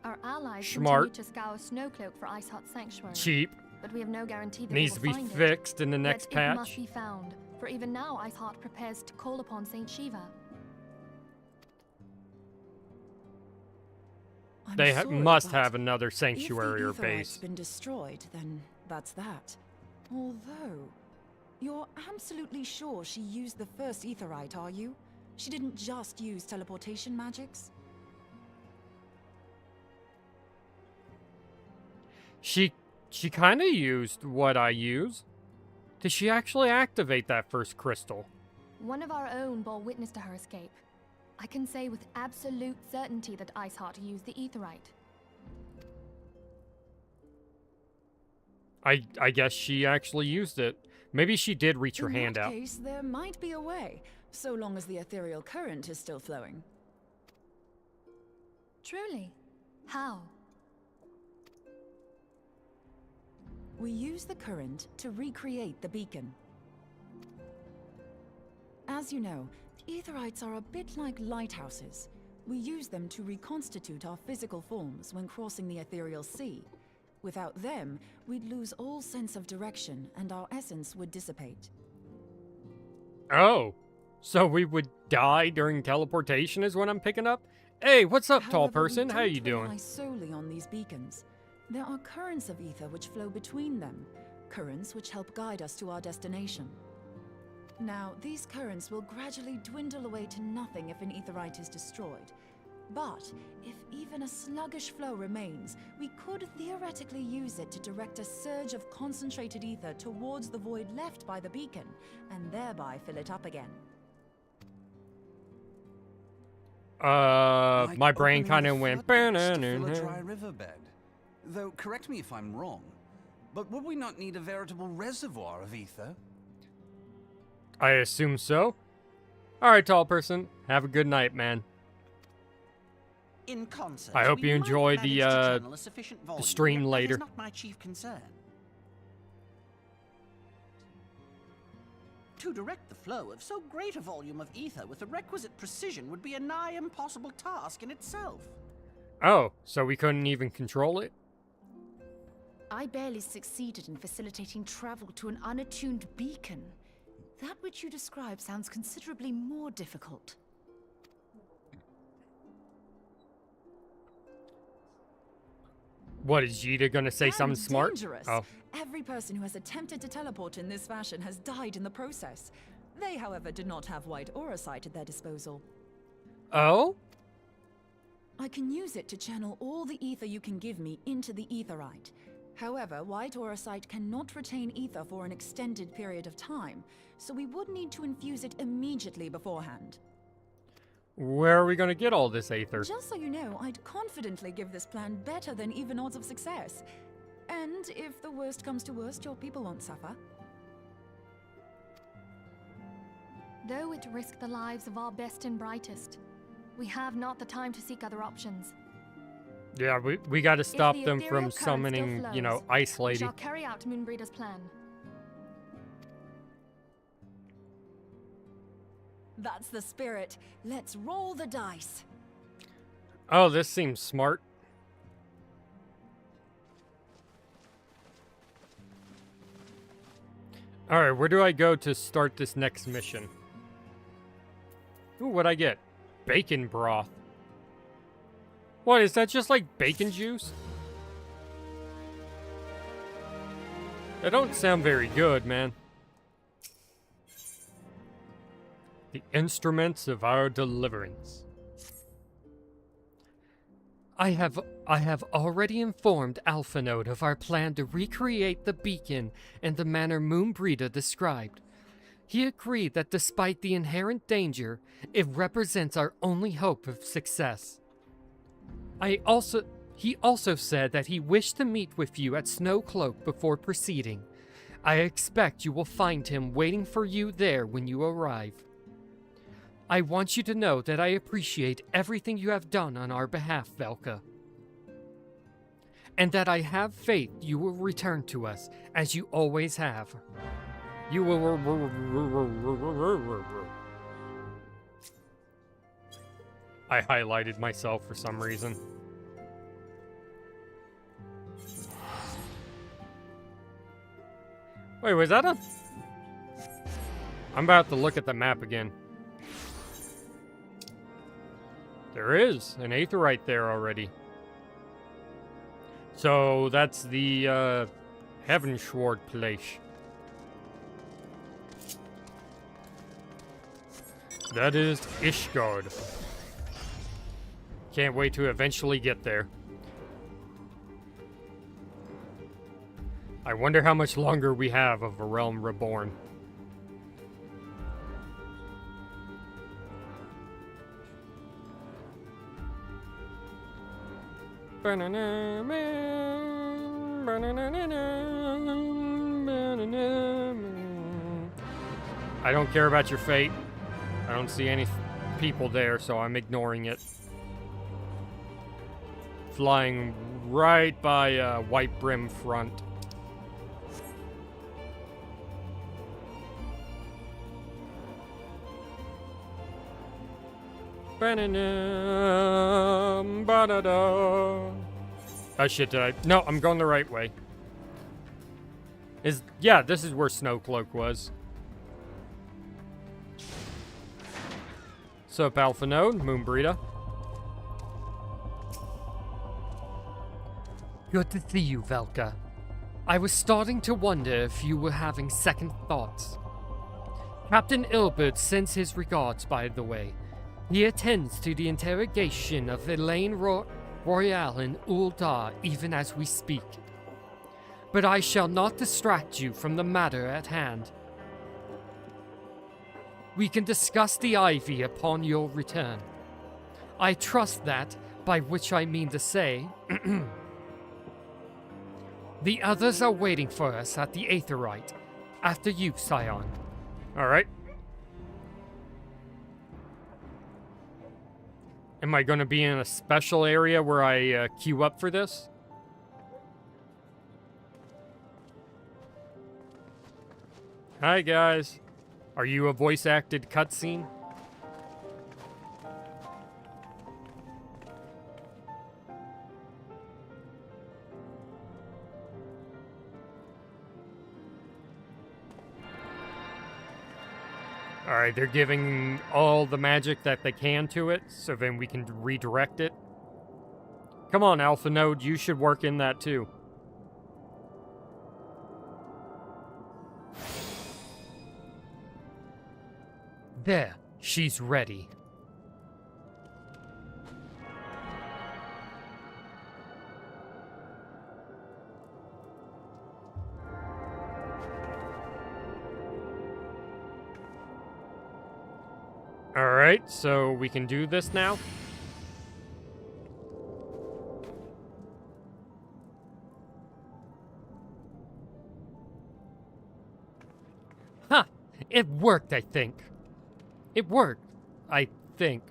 Our allies Smart. continue to scour Snowcloak for Ice Heart Sanctuary. Cheap. But we have no guarantee that Needs they to will be find fixed in the it. next Yet patch. It must be found, for even now Ice Heart prepares to call upon Saint Shiva. I'm They sorry, must but have another sanctuary or if the Aetherite's base. been destroyed, then that's that. Although, you're absolutely sure she used the first Aetherite, are you? She didn't just use teleportation magics? She kind of used what I use. Did she actually activate that first crystal? One of our own bore witness to her escape. I can say with absolute certainty that Iceheart used the Aetherite. I guess she actually used it. Maybe she did reach her hand In out. that case, there might be a way, so long as the ethereal current is still flowing. Truly? How? We use the current to recreate the beacon. As you know, Aetherites are a bit like lighthouses. We use them to reconstitute our physical forms when crossing the ethereal sea. Without them, we'd lose all sense of direction and our essence would dissipate. Oh, so we would die during teleportation is what I'm picking up? Hey, what's up, tall However, person? we How you don't doing? rely solely on these beacons. There are currents of ether which flow between them, currents which help guide us to our destination. Now, these currents will gradually dwindle away to nothing if an Aetherite is destroyed. But if even a sluggish flow remains, we could theoretically use it to direct a surge of concentrated ether towards the void left by the beacon, and thereby fill it up again. My brain kind of went. To fill a dry riverbed. Though, correct me if I'm wrong, but would we not need a veritable reservoir of ether? I assume so. Alright, tall person. Have a good night, man. In concert, I hope we you might enjoy manage the, to channel a sufficient volume, stream yet later. That is not my chief concern. To direct the flow of so great a volume of ether with the requisite precision would be a nigh impossible task in itself. Oh, so we couldn't even control it? I barely succeeded in facilitating travel to an unattuned beacon. That which you describe sounds considerably more difficult. What, is Jita gonna say something smart? Dangerous. Oh. Every person who has attempted to teleport in this fashion has died in the process. They, however, did not have white aura sight at their disposal. Oh? I can use it to channel all the ether you can give me into the etherite. However, white aura sight cannot retain ether for an extended period of time, so we would need to infuse it immediately beforehand. Where are we gonna get all this aether? Just so you know, I'd confidently give this plan better than even odds of success. And if the worst comes to worst, your people won't suffer. Though it risk the lives of our best and brightest, we have not the time to seek other options. Yeah, we gotta stop If the them ethereal from current still summoning, you know, flows, Ice we Lady. shall carry out Moonbreeder's plan. That's the spirit. Let's roll the dice. Oh, this seems smart. Alright, where do I go to start this next mission? Ooh, what'd I get? Bacon broth. What, is that just like bacon juice? That don't sound very good, man. The instruments of our deliverance. I have already informed Alpha Node of our plan to recreate the beacon in the manner Moonbreeder described. He agreed that despite the inherent danger, it represents our only hope of success. He also said that he wished to meet with you at Snowcloak before proceeding. I expect you will find him waiting for you there when you arrive. I want you to know that I appreciate everything you have done on our behalf, Velka. And that I have faith you will return to us, as you always have. You will... I highlighted myself for some reason. Wait, was that a... I'm about to look at the map again. There is an aetherite there already. So that's the Heavenshward place. That is Ishgard. Can't wait to eventually get there. I wonder how much longer we have of a realm reborn. I don't care about your fate. I don't see any people there, so I'm ignoring it. Flying right by White Brim front. Oh shit, did I? No, I'm going the right way. Yeah, this is where Snowcloak was. Sup, Alpha Node, Moonbreeder. Good to see you, Velka. I was starting to wonder if you were having second thoughts. Captain Ilbert sends his regards, by the way. He attends to the interrogation of Elaine Royale and Uldar even as we speak. But I shall not distract you from the matter at hand. We can discuss the Ivy upon your return. I trust that, by which I mean to say, the others are waiting for us at the Aetherite, after you, Scion. Alright. Am I going to be in a special area where I queue up for this? Hi, guys. Are you a voice-acted cutscene? Alright, they're giving all the magic that they can to it, so then we can redirect it. Come on, Alpha Node, you should work in that too. There, she's ready. Alright, so we can do this now? Ha! It worked, I think. It worked, I think.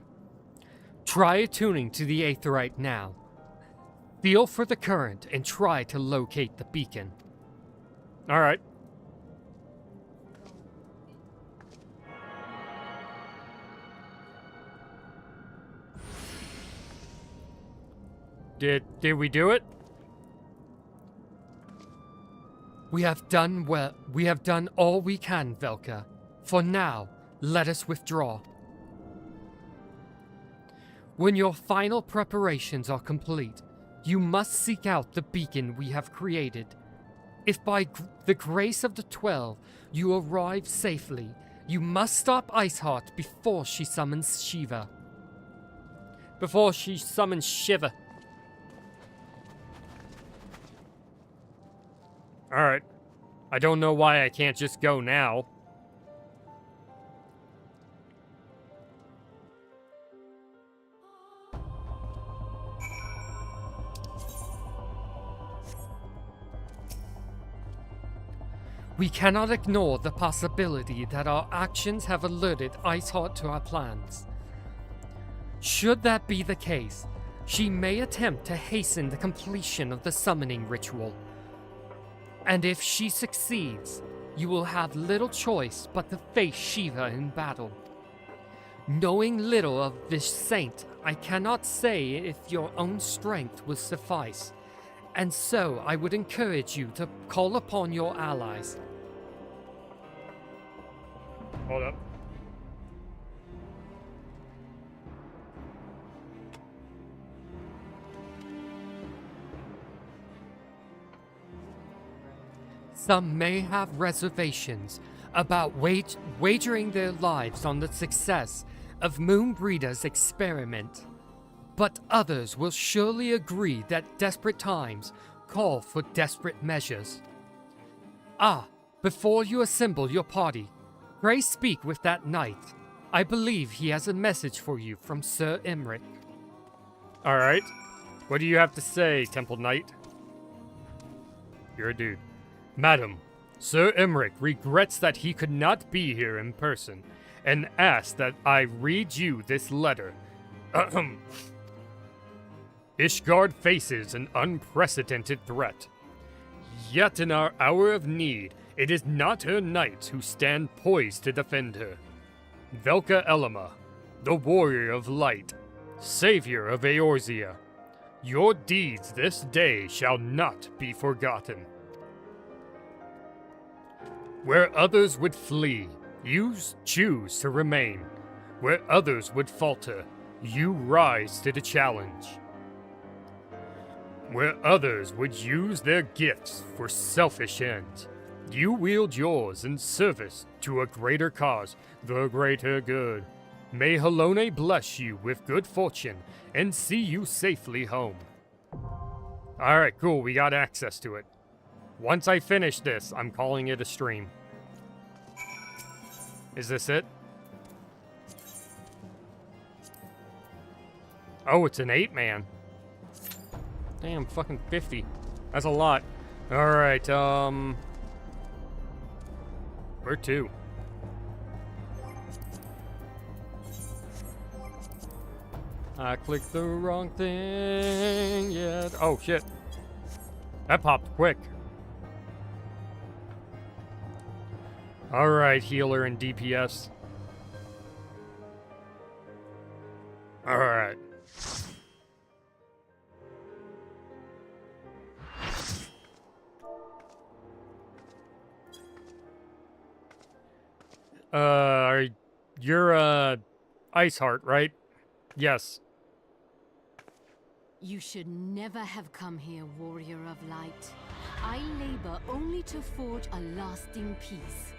Try attuning to the Aetheryte now. Feel for the current and try to locate the beacon. Alright. Did we do it? We have done well. We have done all we can, Velka. For now, let us withdraw. When your final preparations are complete, you must seek out the beacon we have created. If by the grace of the 12 you arrive safely, you must stop Iceheart before she summons Shiva. Before she summons Shiva. Alright. I don't know why I can't just go now. We cannot ignore the possibility that our actions have alerted Iceheart to our plans. Should that be the case, she may attempt to hasten the completion of the summoning ritual. And if she succeeds, you will have little choice but to face Shiva in battle. Knowing little of this saint, I cannot say if your own strength will suffice, and so I would encourage you to call upon your allies. Hold up. Some may have reservations about wagering their lives on the success of Moonbreeder's experiment, but others will surely agree that desperate times call for desperate measures. Before you assemble your party, pray speak with that knight. I believe he has a message for you from Sir Emmerich. Alright. What do you have to say, Temple Knight? You're a dude. Madam, Sir Emmerich regrets that he could not be here in person, and asks that I read you this letter. Ahem. Ishgard faces an unprecedented threat. Yet in our hour of need, it is not her knights who stand poised to defend her. Velka Elima, the warrior of light, savior of Eorzea, your deeds this day shall not be forgotten. Where others would flee, you choose to remain. Where others would falter, you rise to the challenge. Where others would use their gifts for selfish ends, you wield yours in service to a greater cause, the greater good. May Halone bless you with good fortune and see you safely home. Alright, cool, we got access to it. Once I finish this, I'm calling it a stream. Is this it? Oh, it's an 8-man. Damn, fucking 50. That's a lot. Alright, where to? I clicked the wrong thing. Yeah. Oh, shit. That popped quick. Alright, healer and DPS. Alright. You're, Iceheart, right? Yes. You should never have come here, warrior of light. I labor only to forge a lasting peace.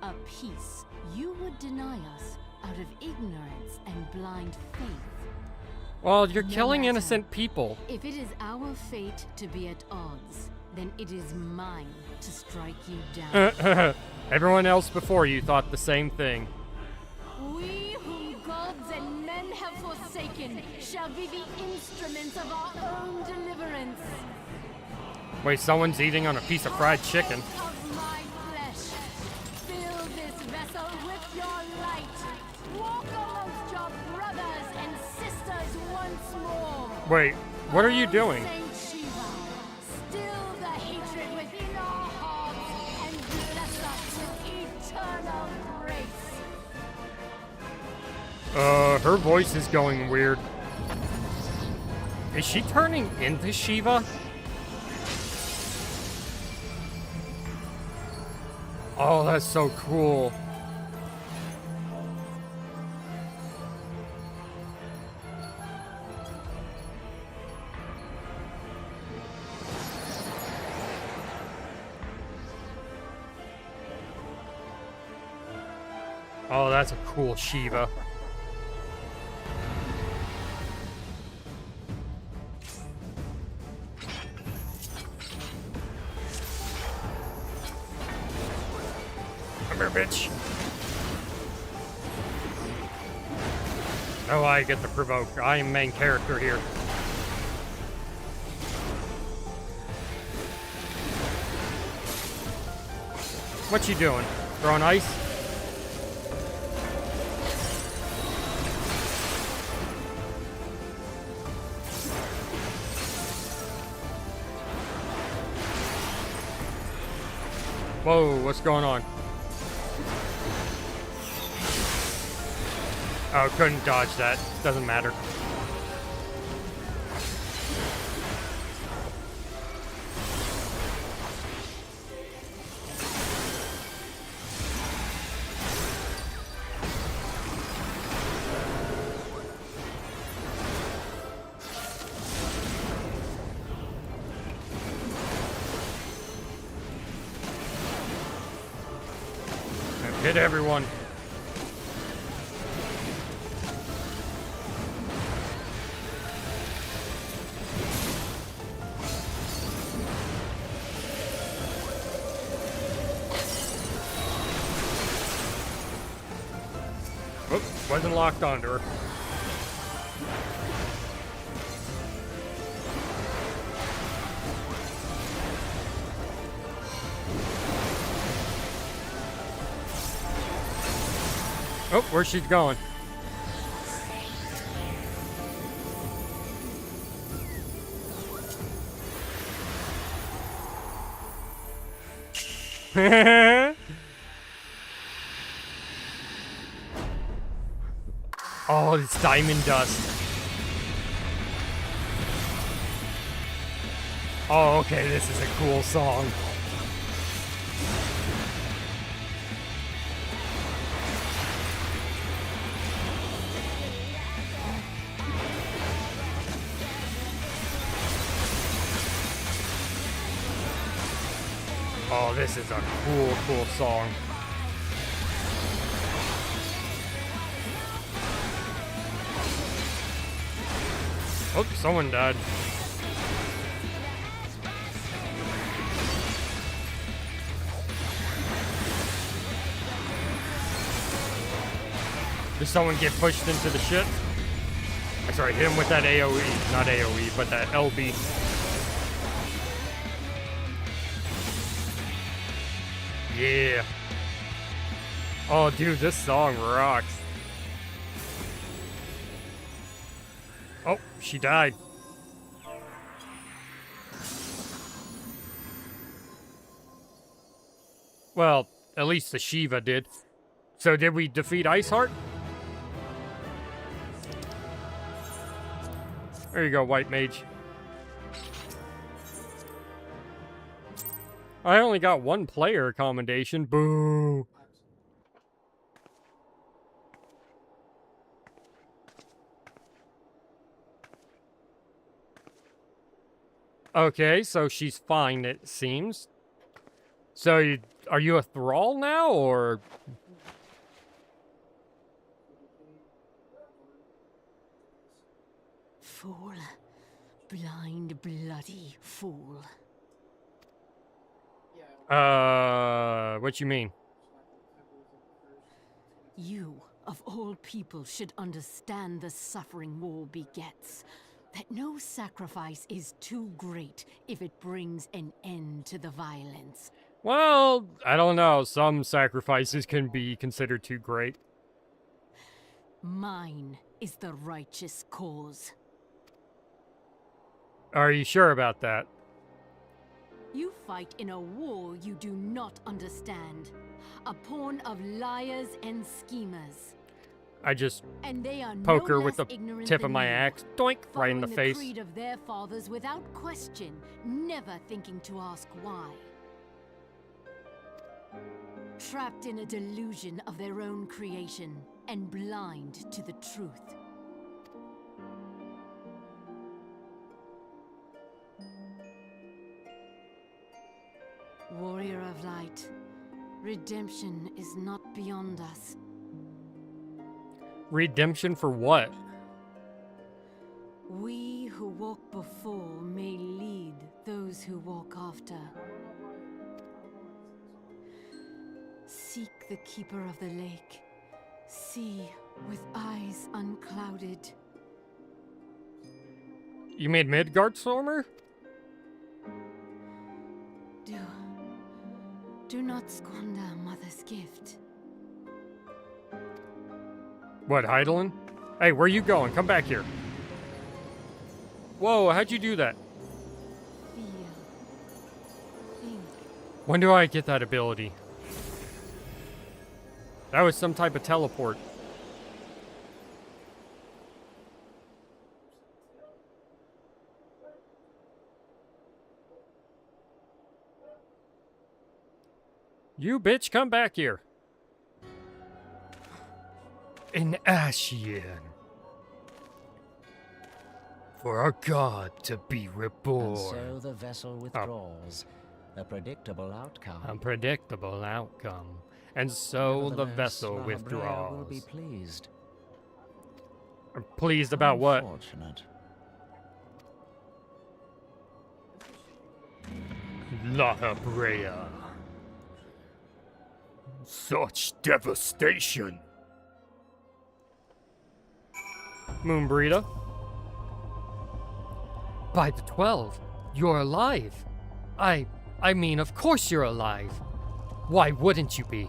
A peace you would deny us out of ignorance and blind faith. Well, you're No killing matter. innocent people. If it is our fate to be at odds, then it is mine to strike you down. Everyone else before you thought the same thing. We whom gods and men have forsaken shall be the instruments of our own deliverance. Wait, someone's eating on a piece of fried chicken. Of my flesh, fill this vessel with your light. Walk amongst your brothers and sisters once more. Wait, what are you doing? Saint Shiva, still the hatred within our hearts and bless us with eternal grace. Her voice is going weird. Is she turning into Shiva? Oh, that's so cool. Oh, that's a cool Shiva. Come here, bitch. Oh, I get to provoke. I am main character here. What you doing? Throwing ice? Whoa, what's going on? Oh, couldn't dodge that. Doesn't matter. Hit everyone. Oop, wasn't locked onto her. Oh, where's she going? Oh, it's diamond dust. Oh, okay, this is a cool song. Oh, this is a cool song. Oh, someone died. Did someone get pushed into the shit? I'm sorry, hit him with that AoE. Not AoE, but that LB. Yeah. Oh, dude, this song rocks. Oh, she died. Well, at least the Shiva did. So did we defeat Iceheart? There you go, White Mage. I only got one player accommodation. Boo. Okay, so she's fine, it seems. So, are you a thrall now, or...? Fool. Blind, bloody fool. What you mean? You, of all people, should understand the suffering war begets. That no sacrifice is too great if it brings an end to the violence. Well, I don't know. Some sacrifices can be considered too great. Mine is the righteous cause. Are you sure about that? You fight in a war you do not understand. A pawn of liars and schemers. I just and they are poke her no with the less ignorant tip of than my you, axe. Doink! Right in the following face. The creed of their fathers without question, never thinking to ask why. Trapped in a delusion of their own creation and blind to the truth. Warrior of light, redemption is not beyond us. Redemption for what? We who walk before may lead those who walk after. Seek the keeper of the lake. See with eyes unclouded. You made Midgardstormer? Do not squander Mother's gift. What, Heidelin? Hey, where you going? Come back here. Whoa, how'd you do that? Feel. Think. When do I get that ability? That was some type of teleport. You bitch, come back here. An Ashian. For our god to be reborn. And so the vessel withdraws. A predictable outcome. A predictable outcome. And so the vessel La Brea withdraws. will be pleased. Pleased about what? Unfortunate. La Brea. Such devastation. Moonbreeder. By the 12, you're alive. I mean, of course you're alive. Why wouldn't you be?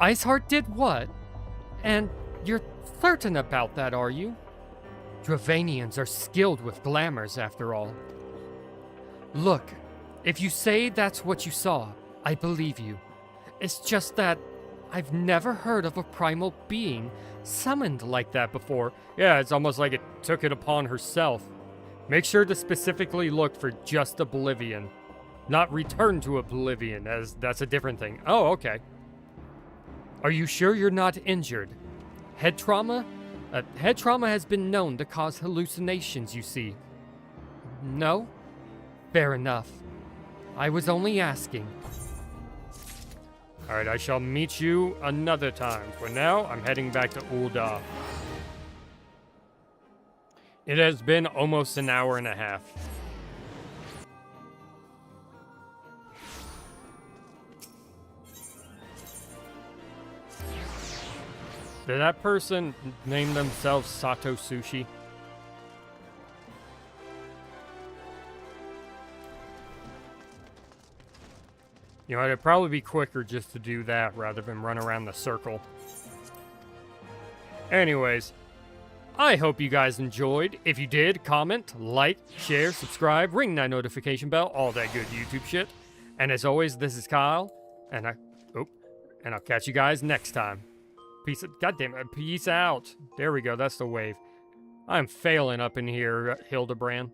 Iceheart did what? And you're certain about that, are you? Dravanians are skilled with glamours, after all. Look, if you say that's what you saw, I believe you. It's just that I've never heard of a primal being summoned like that before. Yeah, it's almost like it took it upon herself. Make sure to specifically look for just Oblivion. Not return to Oblivion, as that's a different thing. Oh, okay. Are you sure you're not injured? Head trauma? Head trauma has been known to cause hallucinations, you see. No? Fair enough. I was only asking. Alright, I shall meet you another time. For now, I'm heading back to Ul'dah. It has been almost an hour and a half. Did that person name themselves Sato Sushi? You know, it'd probably be quicker just to do that rather than run around the circle. Anyways, I hope you guys enjoyed. If you did, comment, like, share, subscribe, ring that notification bell, all that good YouTube shit. And as always, this is Kyle, and I'll catch you guys next time. Peace. Goddamn it, peace out. There we go. That's the wave. I'm failing up in here, Hildebrand.